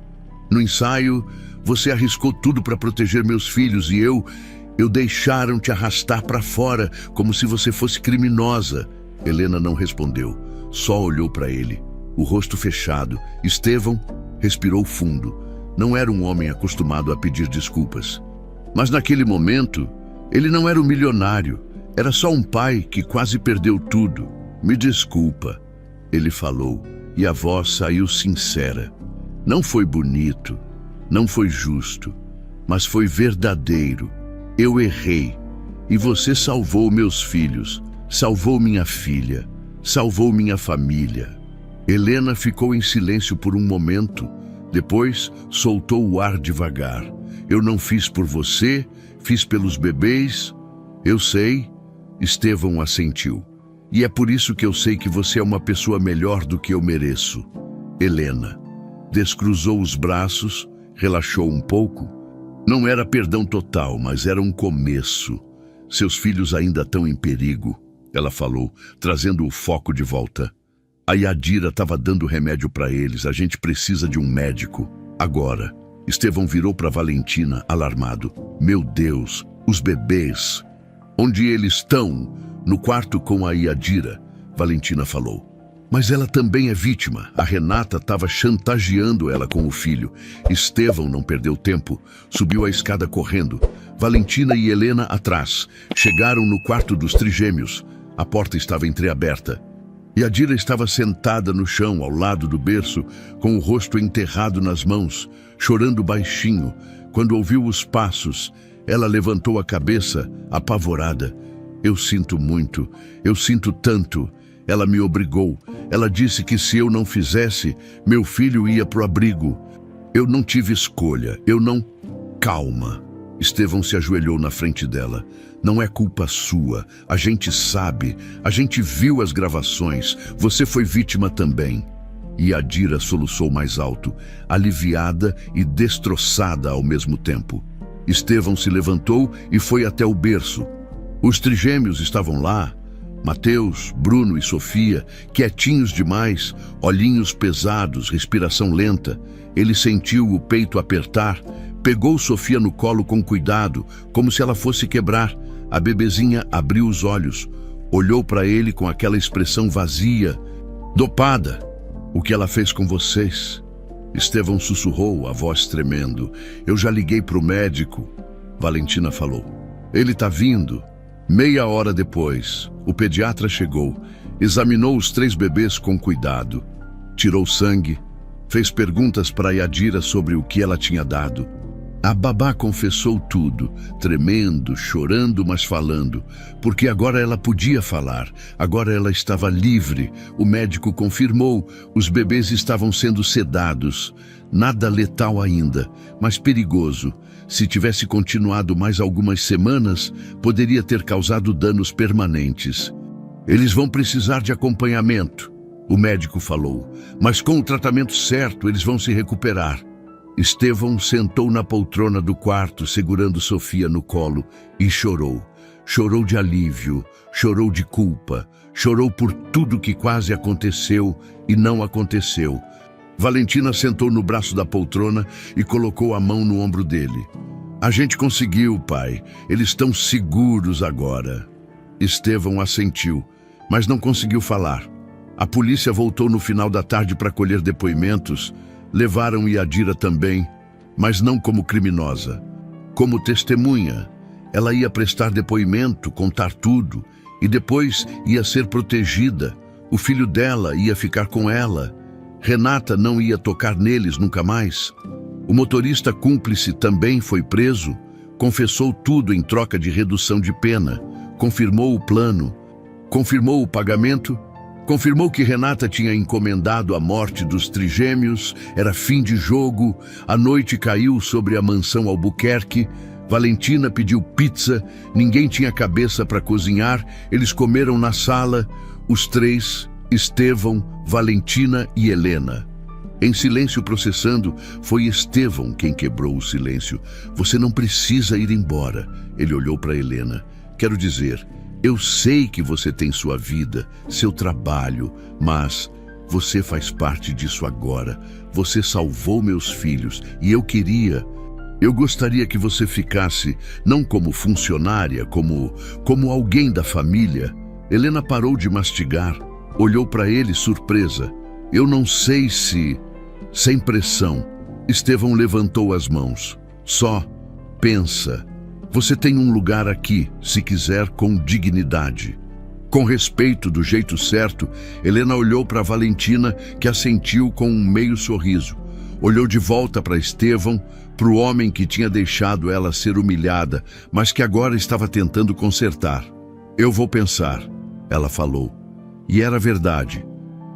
No ensaio, você arriscou tudo para proteger meus filhos e eu deixaram te arrastar para fora, como se você fosse criminosa. Helena não respondeu, só olhou para ele. o rosto fechado. Estevão respirou fundo. Não era um homem acostumado a pedir desculpas. Mas naquele momento, ele não era um milionário. Era só um pai que quase perdeu tudo. Me desculpa, ele falou, e a voz saiu sincera. Não foi bonito, não foi justo, mas foi verdadeiro. Eu errei, e você salvou meus filhos, salvou minha filha, salvou minha família. Helena ficou em silêncio por um momento, depois soltou o ar devagar. Eu não fiz por você, fiz pelos bebês. Eu sei, Estevão assentiu. E é por isso que eu sei que você é uma pessoa melhor do que eu mereço. Helena descruzou os braços, relaxou um pouco. Não era perdão total, mas era um começo. Seus filhos ainda estão em perigo, ela falou, trazendo o foco de volta. A Yadira estava dando remédio para eles. A gente precisa de um médico. Agora. Estevão virou para Valentina, alarmado. Meu Deus, os bebês. Onde eles estão? No quarto com a Yadira, Valentina falou. Mas ela também é vítima. A Renata estava chantageando ela com o filho. Estevão não perdeu tempo. Subiu a escada correndo. Valentina e Helena atrás. Chegaram no quarto dos trigêmeos. A porta estava entreaberta. Yadira estava sentada no chão, ao lado do berço, com o rosto enterrado nas mãos, chorando baixinho. Quando ouviu os passos, ela levantou a cabeça, apavorada. Eu sinto muito, eu sinto tanto. Ela me obrigou. Ela disse que se eu não fizesse, meu filho ia pro abrigo. Eu não tive escolha, eu não... Calma. Estevão se ajoelhou na frente dela. Não é culpa sua, a gente sabe, a gente viu as gravações, você foi vítima também. E Yadira soluçou mais alto, aliviada e destroçada ao mesmo tempo. Estevão se levantou e foi até o berço. Os trigêmeos estavam lá, Mateus, Bruno e Sofia, quietinhos demais, olhinhos pesados, respiração lenta. Ele sentiu o peito apertar, pegou Sofia no colo com cuidado, como se ela fosse quebrar. A bebezinha abriu os olhos, olhou para ele com aquela expressão vazia. Dopada, o que ela fez com vocês? Estevão sussurrou, a voz tremendo. Eu já liguei para o médico. Valentina falou. Ele está vindo. Meia hora depois, o pediatra chegou, examinou os 3 bebês com cuidado, tirou sangue, fez perguntas para Yadira sobre o que ela tinha dado. A babá confessou tudo, tremendo, chorando, mas falando, porque agora ela podia falar, agora ela estava livre. O médico confirmou, os bebês estavam sendo sedados, nada letal ainda, mas perigoso. Se tivesse continuado mais algumas semanas, poderia ter causado danos permanentes. Eles vão precisar de acompanhamento, o médico falou, mas com o tratamento certo eles vão se recuperar. Estevão sentou na poltrona do quarto, segurando Sofia no colo, e chorou. Chorou de alívio, chorou de culpa, chorou por tudo que quase aconteceu e não aconteceu. Valentina sentou no braço da poltrona e colocou a mão no ombro dele. A gente conseguiu, pai. Eles estão seguros agora. Estevão assentiu, mas não conseguiu falar. A polícia voltou no final da tarde para colher depoimentos. Levaram Yadira também, mas não como criminosa. Como testemunha, ela ia prestar depoimento, contar tudo, e depois ia ser protegida. O filho dela ia ficar com ela. Renata não ia tocar neles nunca mais. O motorista cúmplice também foi preso, confessou tudo em troca de redução de pena, confirmou o plano, confirmou o pagamento, confirmou que Renata tinha encomendado a morte dos trigêmeos, era fim de jogo, a noite caiu sobre a mansão Albuquerque, Valentina pediu pizza, ninguém tinha cabeça para cozinhar, eles comeram na sala, os 3, Estevão, Valentina e Helena. Em silêncio processando, foi Estevão quem quebrou o silêncio. Você não precisa ir embora. Ele olhou para Helena. Quero dizer, eu sei que você tem sua vida, seu trabalho, mas você faz parte disso agora. Você salvou meus filhos e eu gostaria que você ficasse, não como funcionária, como alguém da família. Helena parou de mastigar, olhou para ele surpresa. Eu não sei se... Sem pressão, Estevão levantou as mãos. Só pensa. Você tem um lugar aqui, se quiser, com dignidade. Com respeito, do jeito certo, Helena olhou para Valentina, que assentiu com um meio sorriso. Olhou de volta para Estevão, para o homem que tinha deixado ela ser humilhada, mas que agora estava tentando consertar. Eu vou pensar, ela falou. E era verdade.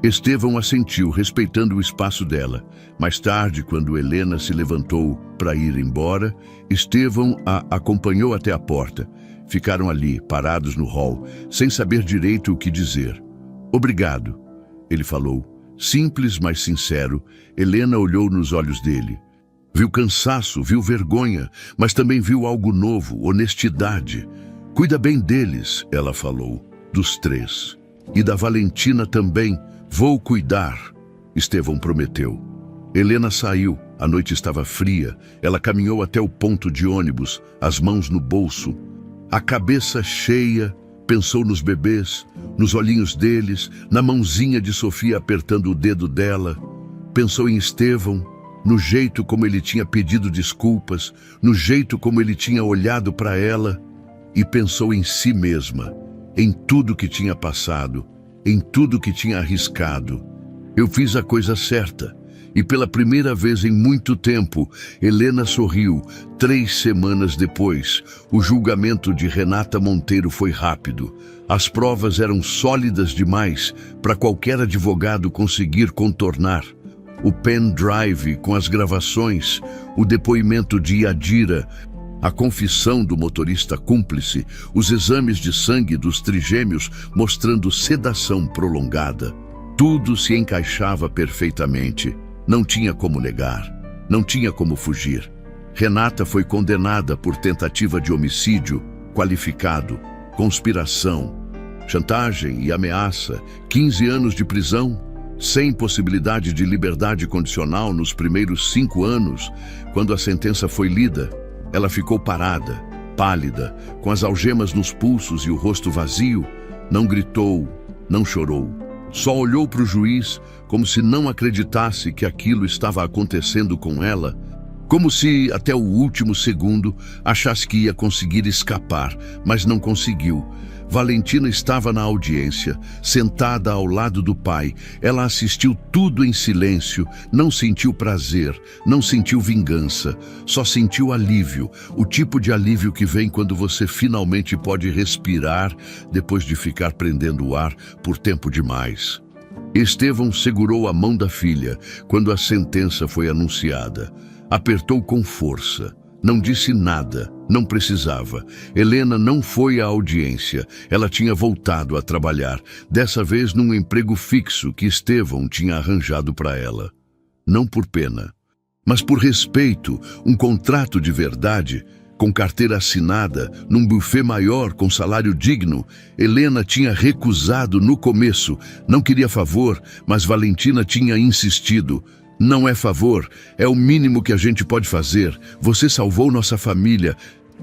Estevão assentiu, respeitando o espaço dela. Mais tarde, quando Helena se levantou para ir embora, Estevão a acompanhou até a porta. Ficaram ali, parados no hall, sem saber direito o que dizer. Obrigado, ele falou. Simples, mas sincero. Helena olhou nos olhos dele. Viu cansaço, viu vergonha, mas também viu algo novo, honestidade. Cuida bem deles, ela falou, dos três. E da Valentina também. Vou cuidar, Estevão prometeu. Helena saiu, a noite estava fria. Ela caminhou até o ponto de ônibus, as mãos no bolso. A cabeça cheia, pensou nos bebês, nos olhinhos deles, na mãozinha de Sofia apertando o dedo dela. Pensou em Estevão, no jeito como ele tinha pedido desculpas, no jeito como ele tinha olhado para ela. E pensou em si mesma, em tudo que tinha passado, em tudo que tinha arriscado. Eu fiz a coisa certa. E pela primeira vez em muito tempo, Helena sorriu. 3 semanas depois, o julgamento de Renata Monteiro foi rápido. As provas eram sólidas demais para qualquer advogado conseguir contornar. O pendrive com as gravações, o depoimento de Yadira, a confissão do motorista cúmplice, os exames de sangue dos trigêmeos mostrando sedação prolongada. Tudo se encaixava perfeitamente. Não tinha como negar, não tinha como fugir. Renata foi condenada por tentativa de homicídio qualificado, conspiração, chantagem e ameaça, 15 anos de prisão, sem possibilidade de liberdade condicional nos primeiros 5 anos. Quando a sentença foi lida, ela ficou parada, pálida, com as algemas nos pulsos e o rosto vazio. Não gritou, não chorou. Só olhou para o juiz como se não acreditasse que aquilo estava acontecendo com ela, como se, até o último segundo, achasse que ia conseguir escapar, mas não conseguiu. Valentina estava na audiência, sentada ao lado do pai. Ela assistiu tudo em silêncio, não sentiu prazer, não sentiu vingança, só sentiu alívio, o tipo de alívio que vem quando você finalmente pode respirar depois de ficar prendendo o ar por tempo demais. Estevão segurou a mão da filha quando a sentença foi anunciada. Apertou com força. Não disse nada, não precisava. Helena não foi à audiência. Ela tinha voltado a trabalhar, dessa vez num emprego fixo que Estevão tinha arranjado para ela. Não por pena, mas por respeito, um contrato de verdade, com carteira assinada, num buffet maior com salário digno. Helena tinha recusado no começo, não queria favor, mas Valentina tinha insistido. Não é favor, é o mínimo que a gente pode fazer. Você salvou nossa família.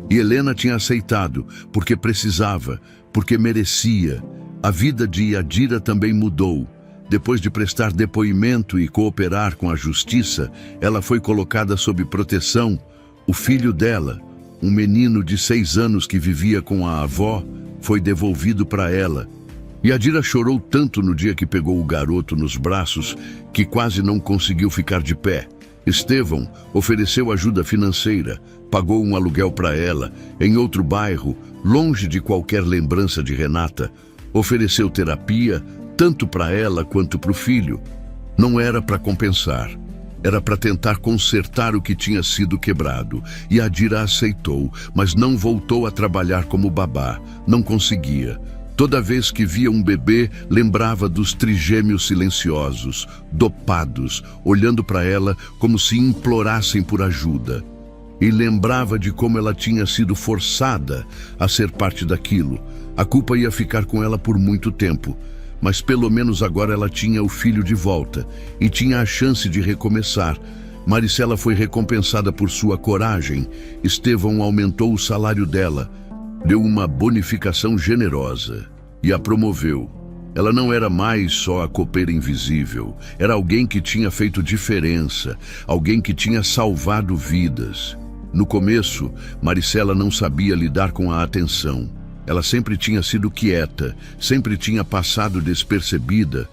E Helena tinha aceitado, porque precisava, porque merecia. A vida de Yadira também mudou. Depois de prestar depoimento e cooperar com a justiça, ela foi colocada sob proteção. O filho dela, um menino de 6 anos que vivia com a avó, foi devolvido para ela. Yadira chorou tanto no dia que pegou o garoto nos braços que quase não conseguiu ficar de pé. Estevão ofereceu ajuda financeira, pagou um aluguel para ela, em outro bairro, longe de qualquer lembrança de Renata. Ofereceu terapia, tanto para ela quanto para o filho. Não era para compensar, era para tentar consertar o que tinha sido quebrado. Yadira aceitou, mas não voltou a trabalhar como babá, não conseguia. Toda vez que via um bebê, lembrava dos trigêmeos silenciosos, dopados, olhando para ela como se implorassem por ajuda. E lembrava de como ela tinha sido forçada a ser parte daquilo. A culpa ia ficar com ela por muito tempo, mas pelo menos agora ela tinha o filho de volta e tinha a chance de recomeçar. Maricela foi recompensada por sua coragem. Estevão aumentou o salário dela, deu uma bonificação generosa e a promoveu. Ela não era mais só a copeira invisível, era alguém que tinha feito diferença, alguém que tinha salvado vidas. No começo, Maricela não sabia lidar com a atenção. Ela sempre tinha sido quieta, sempre tinha passado despercebida,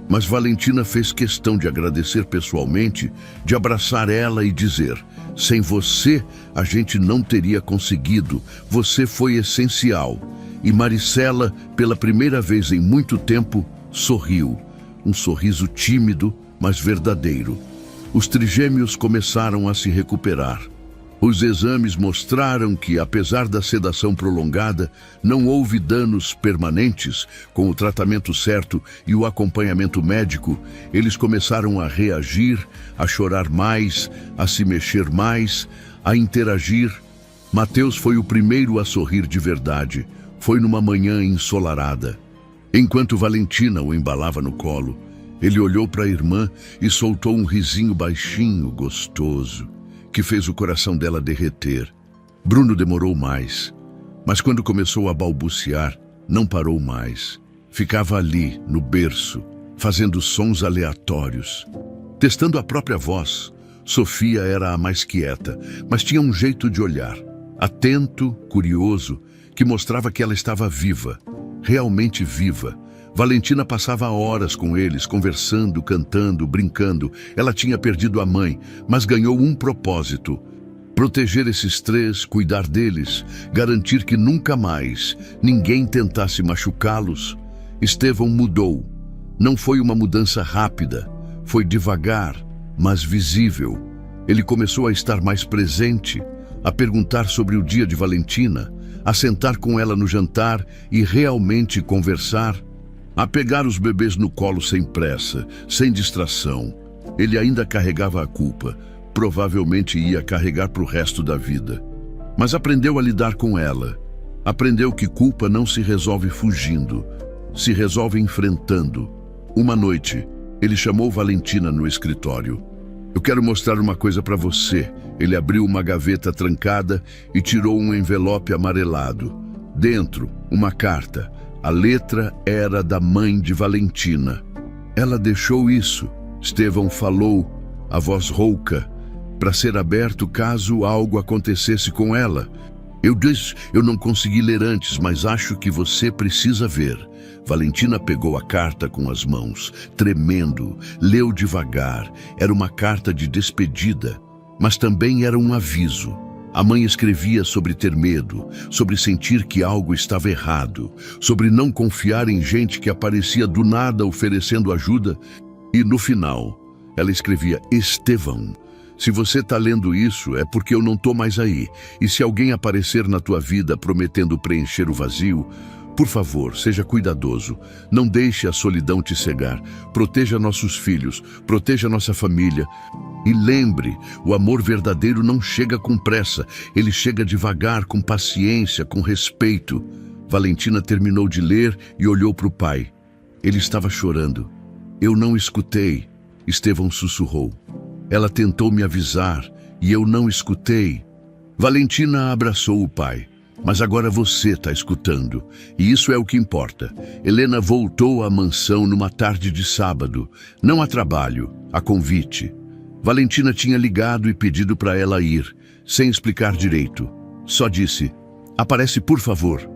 mas Valentina fez questão de agradecer pessoalmente, de abraçar ela e dizer: sem você, a gente não teria conseguido, você foi essencial. E Maricela, pela primeira vez em muito tempo, sorriu. Um sorriso tímido, mas verdadeiro. Os trigêmeos começaram a se recuperar. Os exames mostraram que, apesar da sedação prolongada, não houve danos permanentes. Com o tratamento certo e o acompanhamento médico, eles começaram a reagir, a chorar mais, a se mexer mais, a interagir. Mateus foi o primeiro a sorrir de verdade. Foi numa manhã ensolarada. Enquanto Valentina o embalava no colo, ele olhou para a irmã e soltou um risinho baixinho, gostoso, que fez o coração dela derreter. Bruno demorou mais, mas quando começou a balbuciar, não parou mais. Ficava ali, no berço, fazendo sons aleatórios. Testando a própria voz, Sofia era a mais quieta, mas tinha um jeito de olhar, atento, curioso, que mostrava que ela estava viva, realmente viva. Valentina passava horas com eles, conversando, cantando, brincando. Ela tinha perdido a mãe, mas ganhou um propósito: proteger esses três, cuidar deles, garantir que nunca mais ninguém tentasse machucá-los. Estevão mudou. Não foi uma mudança rápida, foi devagar, mas visível. Ele começou a estar mais presente, a perguntar sobre o dia de Valentina, a sentar com ela no jantar e realmente conversar, a pegar os bebês no colo sem pressa, sem distração. Ele ainda carregava a culpa, provavelmente ia carregar para o resto da vida. Mas aprendeu a lidar com ela. Aprendeu que culpa não se resolve fugindo, se resolve enfrentando. Uma noite, ele chamou Valentina no escritório. Eu quero mostrar uma coisa para você. Ele abriu uma gaveta trancada e tirou um envelope amarelado. Dentro, uma carta. A letra era da mãe de Valentina. Ela deixou isso, Estevão falou, a voz rouca, para ser aberto caso algo acontecesse com ela. Eu disse, eu não consegui ler antes, mas acho que você precisa ver. Valentina pegou a carta com as mãos, tremendo, leu devagar. Era uma carta de despedida, mas também era um aviso. A mãe escrevia sobre ter medo, sobre sentir que algo estava errado, sobre não confiar em gente que aparecia do nada oferecendo ajuda. E no final, ela escrevia: Estevão, se você está lendo isso é porque eu não estou mais aí. E se alguém aparecer na tua vida prometendo preencher o vazio, por favor, seja cuidadoso. Não deixe a solidão te cegar. Proteja nossos filhos, proteja nossa família. E lembre, o amor verdadeiro não chega com pressa. Ele chega devagar, com paciência, com respeito. Valentina terminou de ler e olhou para o pai. Ele estava chorando. Eu não escutei, Estevão sussurrou. Ela tentou me avisar e eu não escutei. Valentina abraçou o pai. Mas agora você está escutando, e isso é o que importa. Helena voltou à mansão numa tarde de sábado, não a trabalho, a convite. Valentina tinha ligado e pedido para ela ir, sem explicar direito. Só disse: aparece por favor.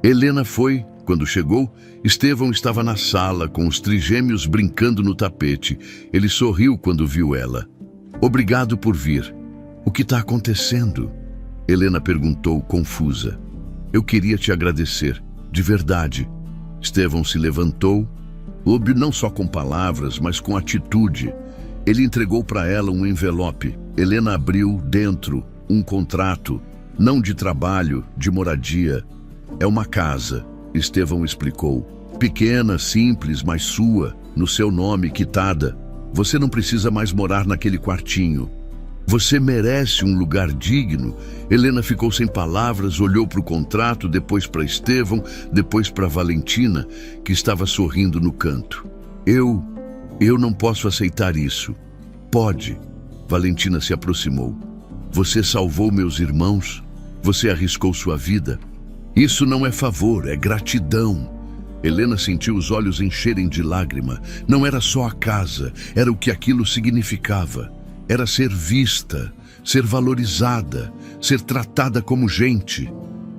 Helena foi. Quando chegou, Estevão estava na sala com os trigêmeos brincando no tapete. Ele sorriu quando viu ela. Obrigado por vir. O que está acontecendo? Helena perguntou, confusa. Eu queria te agradecer, de verdade. Estevão se levantou, óbvio não só com palavras, mas com atitude. Ele entregou para ela um envelope. Helena abriu dentro um contrato, não de trabalho, de moradia. É uma casa, Estevão explicou. Pequena, simples, mas sua, no seu nome, quitada. Você não precisa mais morar naquele quartinho. Você merece um lugar digno. Helena ficou sem palavras, olhou para o contrato, depois para Estevão, depois para Valentina, que estava sorrindo no canto. Eu não posso aceitar isso. Pode. Valentina se aproximou. Você salvou meus irmãos. Você arriscou sua vida. Isso não é favor, é gratidão. Helena sentiu os olhos encherem de lágrima. Não era só a casa, era o que aquilo significava. Era ser vista, ser valorizada, ser tratada como gente.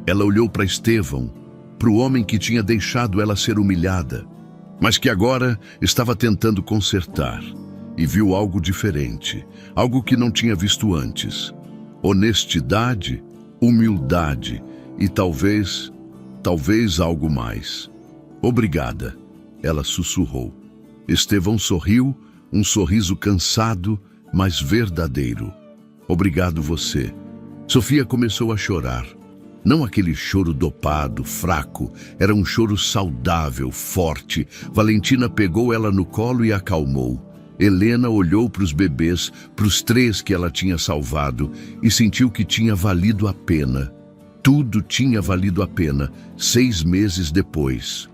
Ela olhou para Estevão, para o homem que tinha deixado ela ser humilhada, mas que agora estava tentando consertar, e viu algo diferente, algo que não tinha visto antes. Honestidade, humildade e talvez algo mais. Obrigada, ela sussurrou. Estevão sorriu, um sorriso cansado, mas verdadeiro. Obrigado você. Sofia começou a chorar. Não aquele choro dopado, fraco, era um choro saudável, forte. Valentina pegou ela no colo e acalmou. Helena olhou para os bebês, para os 3 que ela tinha salvado, e sentiu que tinha valido a pena. Tudo tinha valido a pena, 6 meses depois.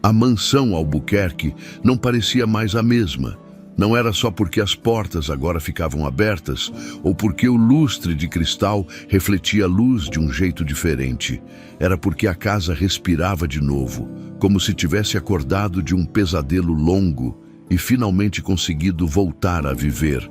A mansão Albuquerque não parecia mais a mesma. Não era só porque as portas agora ficavam abertas ou porque o lustre de cristal refletia a luz de um jeito diferente. Era porque a casa respirava de novo, como se tivesse acordado de um pesadelo longo e finalmente conseguido voltar a viver.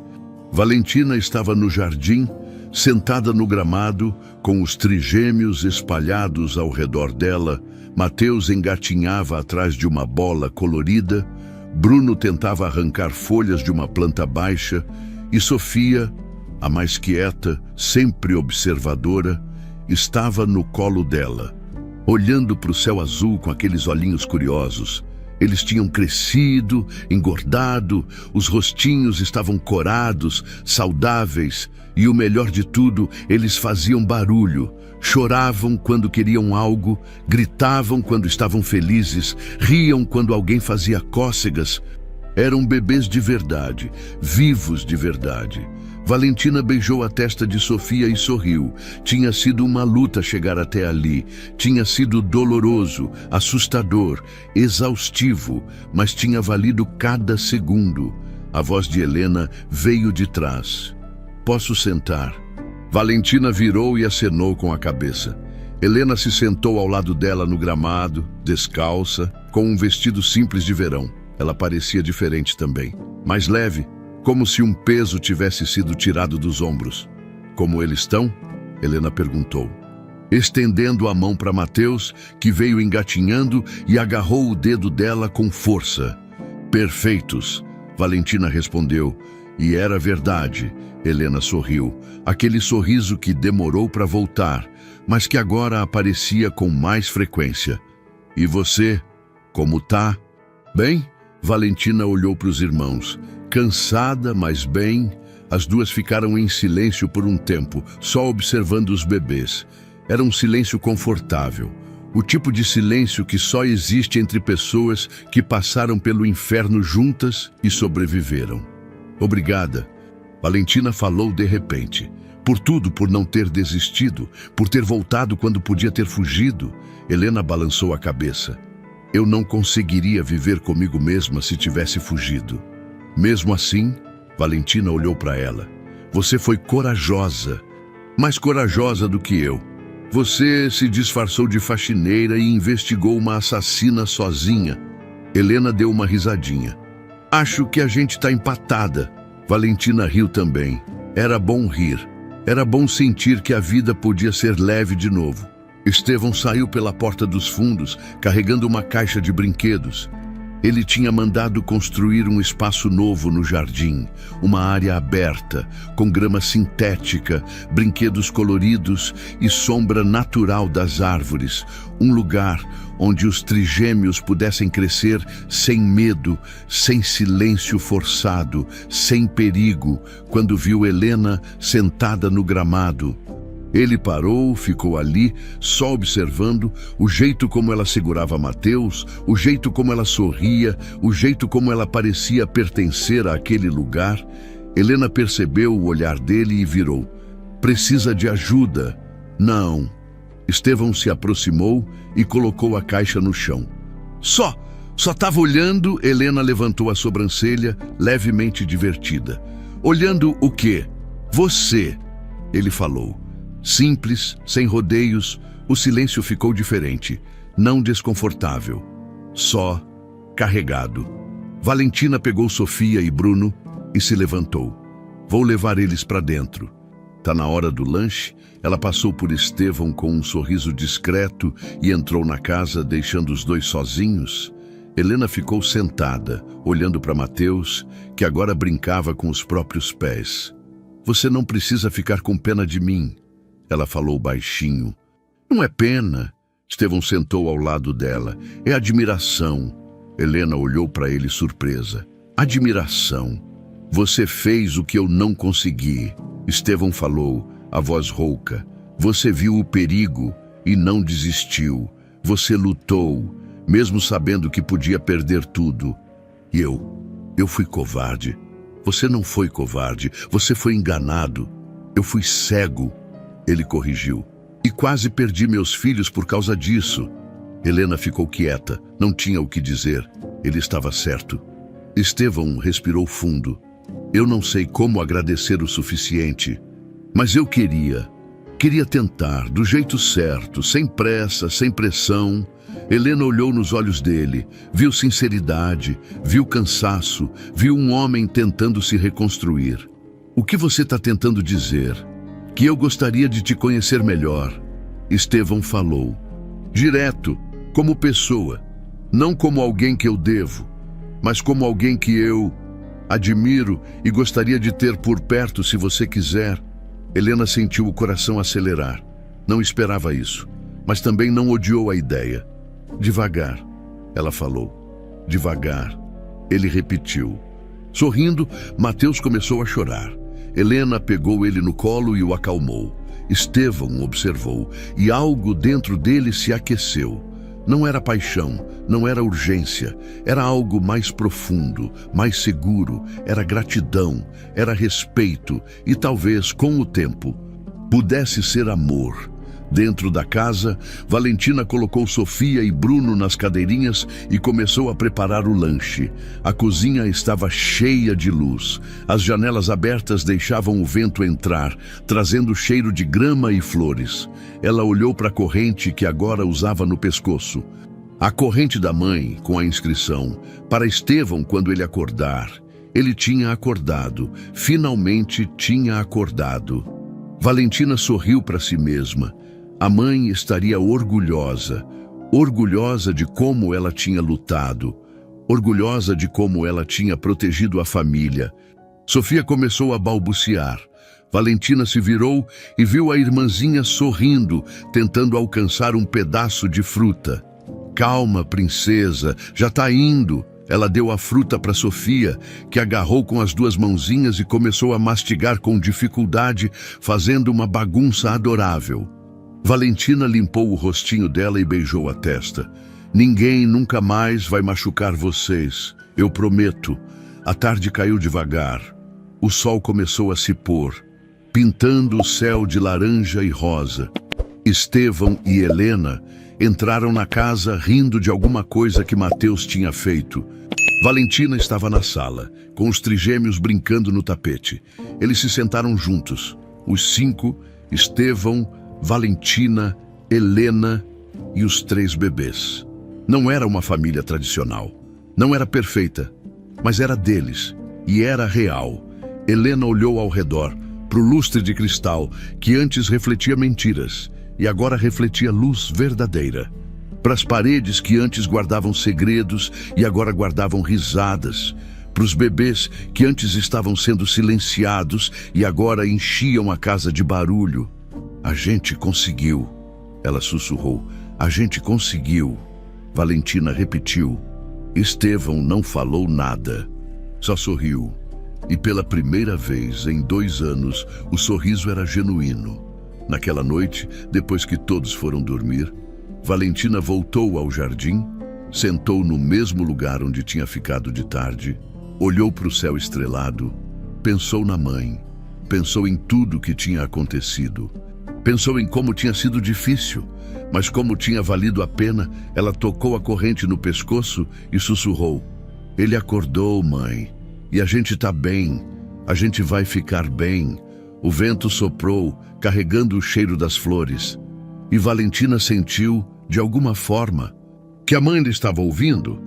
Valentina estava no jardim, sentada no gramado, com os trigêmeos espalhados ao redor dela. Mateus engatinhava atrás de uma bola colorida, Bruno tentava arrancar folhas de uma planta baixa e Sofia, a mais quieta, sempre observadora, estava no colo dela, olhando para o céu azul com aqueles olhinhos curiosos. Eles tinham crescido, engordado, os rostinhos estavam corados, saudáveis, e o melhor de tudo, eles faziam barulho, choravam quando queriam algo, gritavam quando estavam felizes, riam quando alguém fazia cócegas. Eram bebês de verdade, vivos de verdade. Valentina beijou a testa de Sofia e sorriu. Tinha sido uma luta chegar até ali. Tinha sido doloroso, assustador, exaustivo, mas tinha valido cada segundo. A voz de Helena veio de trás. Posso sentar? Valentina virou e acenou com a cabeça. Helena se sentou ao lado dela no gramado, descalça, com um vestido simples de verão. Ela parecia diferente também, mais leve, como se um peso tivesse sido tirado dos ombros. Como eles estão? Helena perguntou, estendendo a mão para Mateus, que veio engatinhando e agarrou o dedo dela com força. Perfeitos, Valentina respondeu, e era verdade. Helena sorriu, aquele sorriso que demorou para voltar, mas que agora aparecia com mais frequência. E você, como tá? Bem? Valentina olhou para os irmãos. Cansada, mas bem, as duas ficaram em silêncio por um tempo, só observando os bebês. Era um silêncio confortável, o tipo de silêncio que só existe entre pessoas que passaram pelo inferno juntas e sobreviveram. Obrigada, Valentina falou de repente. Por tudo, por não ter desistido, por ter voltado quando podia ter fugido. Helena balançou a cabeça. Eu não conseguiria viver comigo mesma se tivesse fugido. Mesmo assim, Valentina olhou para ela. Você foi corajosa, mais corajosa do que eu. Você se disfarçou de faxineira e investigou uma assassina sozinha. Helena deu uma risadinha. Acho que a gente está empatada. Valentina riu também. Era bom rir. Era bom sentir que a vida podia ser leve de novo. Estevão saiu pela porta dos fundos, carregando uma caixa de brinquedos. Ele tinha mandado construir um espaço novo no jardim, uma área aberta, com grama sintética, brinquedos coloridos e sombra natural das árvores. Um lugar onde os trigêmeos pudessem crescer sem medo, sem silêncio forçado, sem perigo, quando viu Helena sentada no gramado. Ele parou, ficou ali, só observando o jeito como ela segurava Mateus, o jeito como ela sorria, o jeito como ela parecia pertencer àquele lugar. Helena percebeu o olhar dele e virou. Precisa de ajuda? Não. Estevão se aproximou e colocou a caixa no chão. Só estava olhando. Helena levantou a sobrancelha, levemente divertida. Olhando o quê? Você, ele falou. Simples, sem rodeios, o silêncio ficou diferente, não desconfortável. só, carregado. Valentina pegou Sofia e Bruno e se levantou. Vou levar eles para dentro. Tá na hora do lanche? Ela passou por Estevão com um sorriso discreto e entrou na casa, deixando os dois sozinhos. Helena ficou sentada, olhando para Mateus, que agora brincava com os próprios pés. Você não precisa ficar com pena de mim, ela falou baixinho. Não é pena. Estevão sentou ao lado dela. É admiração. Helena olhou para ele surpresa. Admiração. Você fez o que eu não consegui. Estevão falou, a voz rouca. Você viu o perigo e não desistiu. Você lutou, mesmo sabendo que podia perder tudo. E eu fui covarde. Você não foi covarde, você foi enganado. Eu fui cego. Ele corrigiu. E quase perdi meus filhos por causa disso. Helena ficou quieta, não tinha o que dizer. Ele estava certo. Estevão respirou fundo. Eu não sei como agradecer o suficiente, mas eu queria tentar, do jeito certo, sem pressa, sem pressão. Helena olhou nos olhos dele, viu sinceridade, viu cansaço, viu um homem tentando se reconstruir. O que você está tentando dizer? Que eu gostaria de te conhecer melhor. Estevão falou. Direto, como pessoa. Não como alguém que eu devo, mas como alguém que eu admiro e gostaria de ter por perto se você quiser. Helena sentiu o coração acelerar. Não esperava isso, mas também não odiou a ideia. Devagar, ela falou. Devagar. Ele repetiu. Sorrindo, Mateus começou a chorar. Helena pegou ele no colo e o acalmou. Estevão observou, e algo dentro dele se aqueceu. Não era paixão, não era urgência, era algo mais profundo, mais seguro, era gratidão, era respeito e talvez, com o tempo, pudesse ser amor. Dentro da casa, Valentina colocou Sofia e Bruno nas cadeirinhas e começou a preparar o lanche. A cozinha estava cheia de luz. As janelas abertas deixavam o vento entrar, trazendo cheiro de grama e flores. Ela olhou para a corrente que agora usava no pescoço. A corrente da mãe, com a inscrição, para Estevão quando ele acordar. Ele tinha acordado, finalmente tinha acordado. Valentina sorriu para si mesma. A mãe estaria orgulhosa, orgulhosa de como ela tinha lutado, orgulhosa de como ela tinha protegido a família. Sofia começou a balbuciar. Valentina se virou e viu a irmãzinha sorrindo, tentando alcançar um pedaço de fruta. Calma, princesa, já está indo. Ela deu a fruta para Sofia, que agarrou com as duas mãozinhas e começou a mastigar com dificuldade, fazendo uma bagunça adorável. Valentina limpou o rostinho dela e beijou a testa. Ninguém nunca mais vai machucar vocês, eu prometo. A tarde caiu devagar. O sol começou a se pôr, pintando o céu de laranja e rosa. Estevão e Helena entraram na casa rindo de alguma coisa que Mateus tinha feito. Valentina estava na sala, com os trigêmeos brincando no tapete. Eles se sentaram juntos, os 5, Estevão, Valentina, Helena e os 3 bebês. Não era uma família tradicional. Não era perfeita, mas era deles e era real. Helena olhou ao redor, para o lustre de cristal que antes refletia mentiras e agora refletia luz verdadeira. Para as paredes que antes guardavam segredos e agora guardavam risadas. Para os bebês que antes estavam sendo silenciados e agora enchiam a casa de barulho. A gente conseguiu, ela sussurrou. A gente conseguiu. Valentina repetiu. Estevão não falou nada, só sorriu. E pela primeira vez em 2 anos, o sorriso era genuíno. Naquela noite, depois que todos foram dormir, Valentina voltou ao jardim, sentou no mesmo lugar onde tinha ficado de tarde, olhou para o céu estrelado, pensou na mãe, pensou em tudo que tinha acontecido. Pensou em como tinha sido difícil, mas como tinha valido a pena. Ela tocou a corrente no pescoço e sussurrou. Ele acordou, mãe, e a gente tá bem, a gente vai ficar bem. O vento soprou, carregando o cheiro das flores. E Valentina sentiu, de alguma forma, que Amanda estava ouvindo,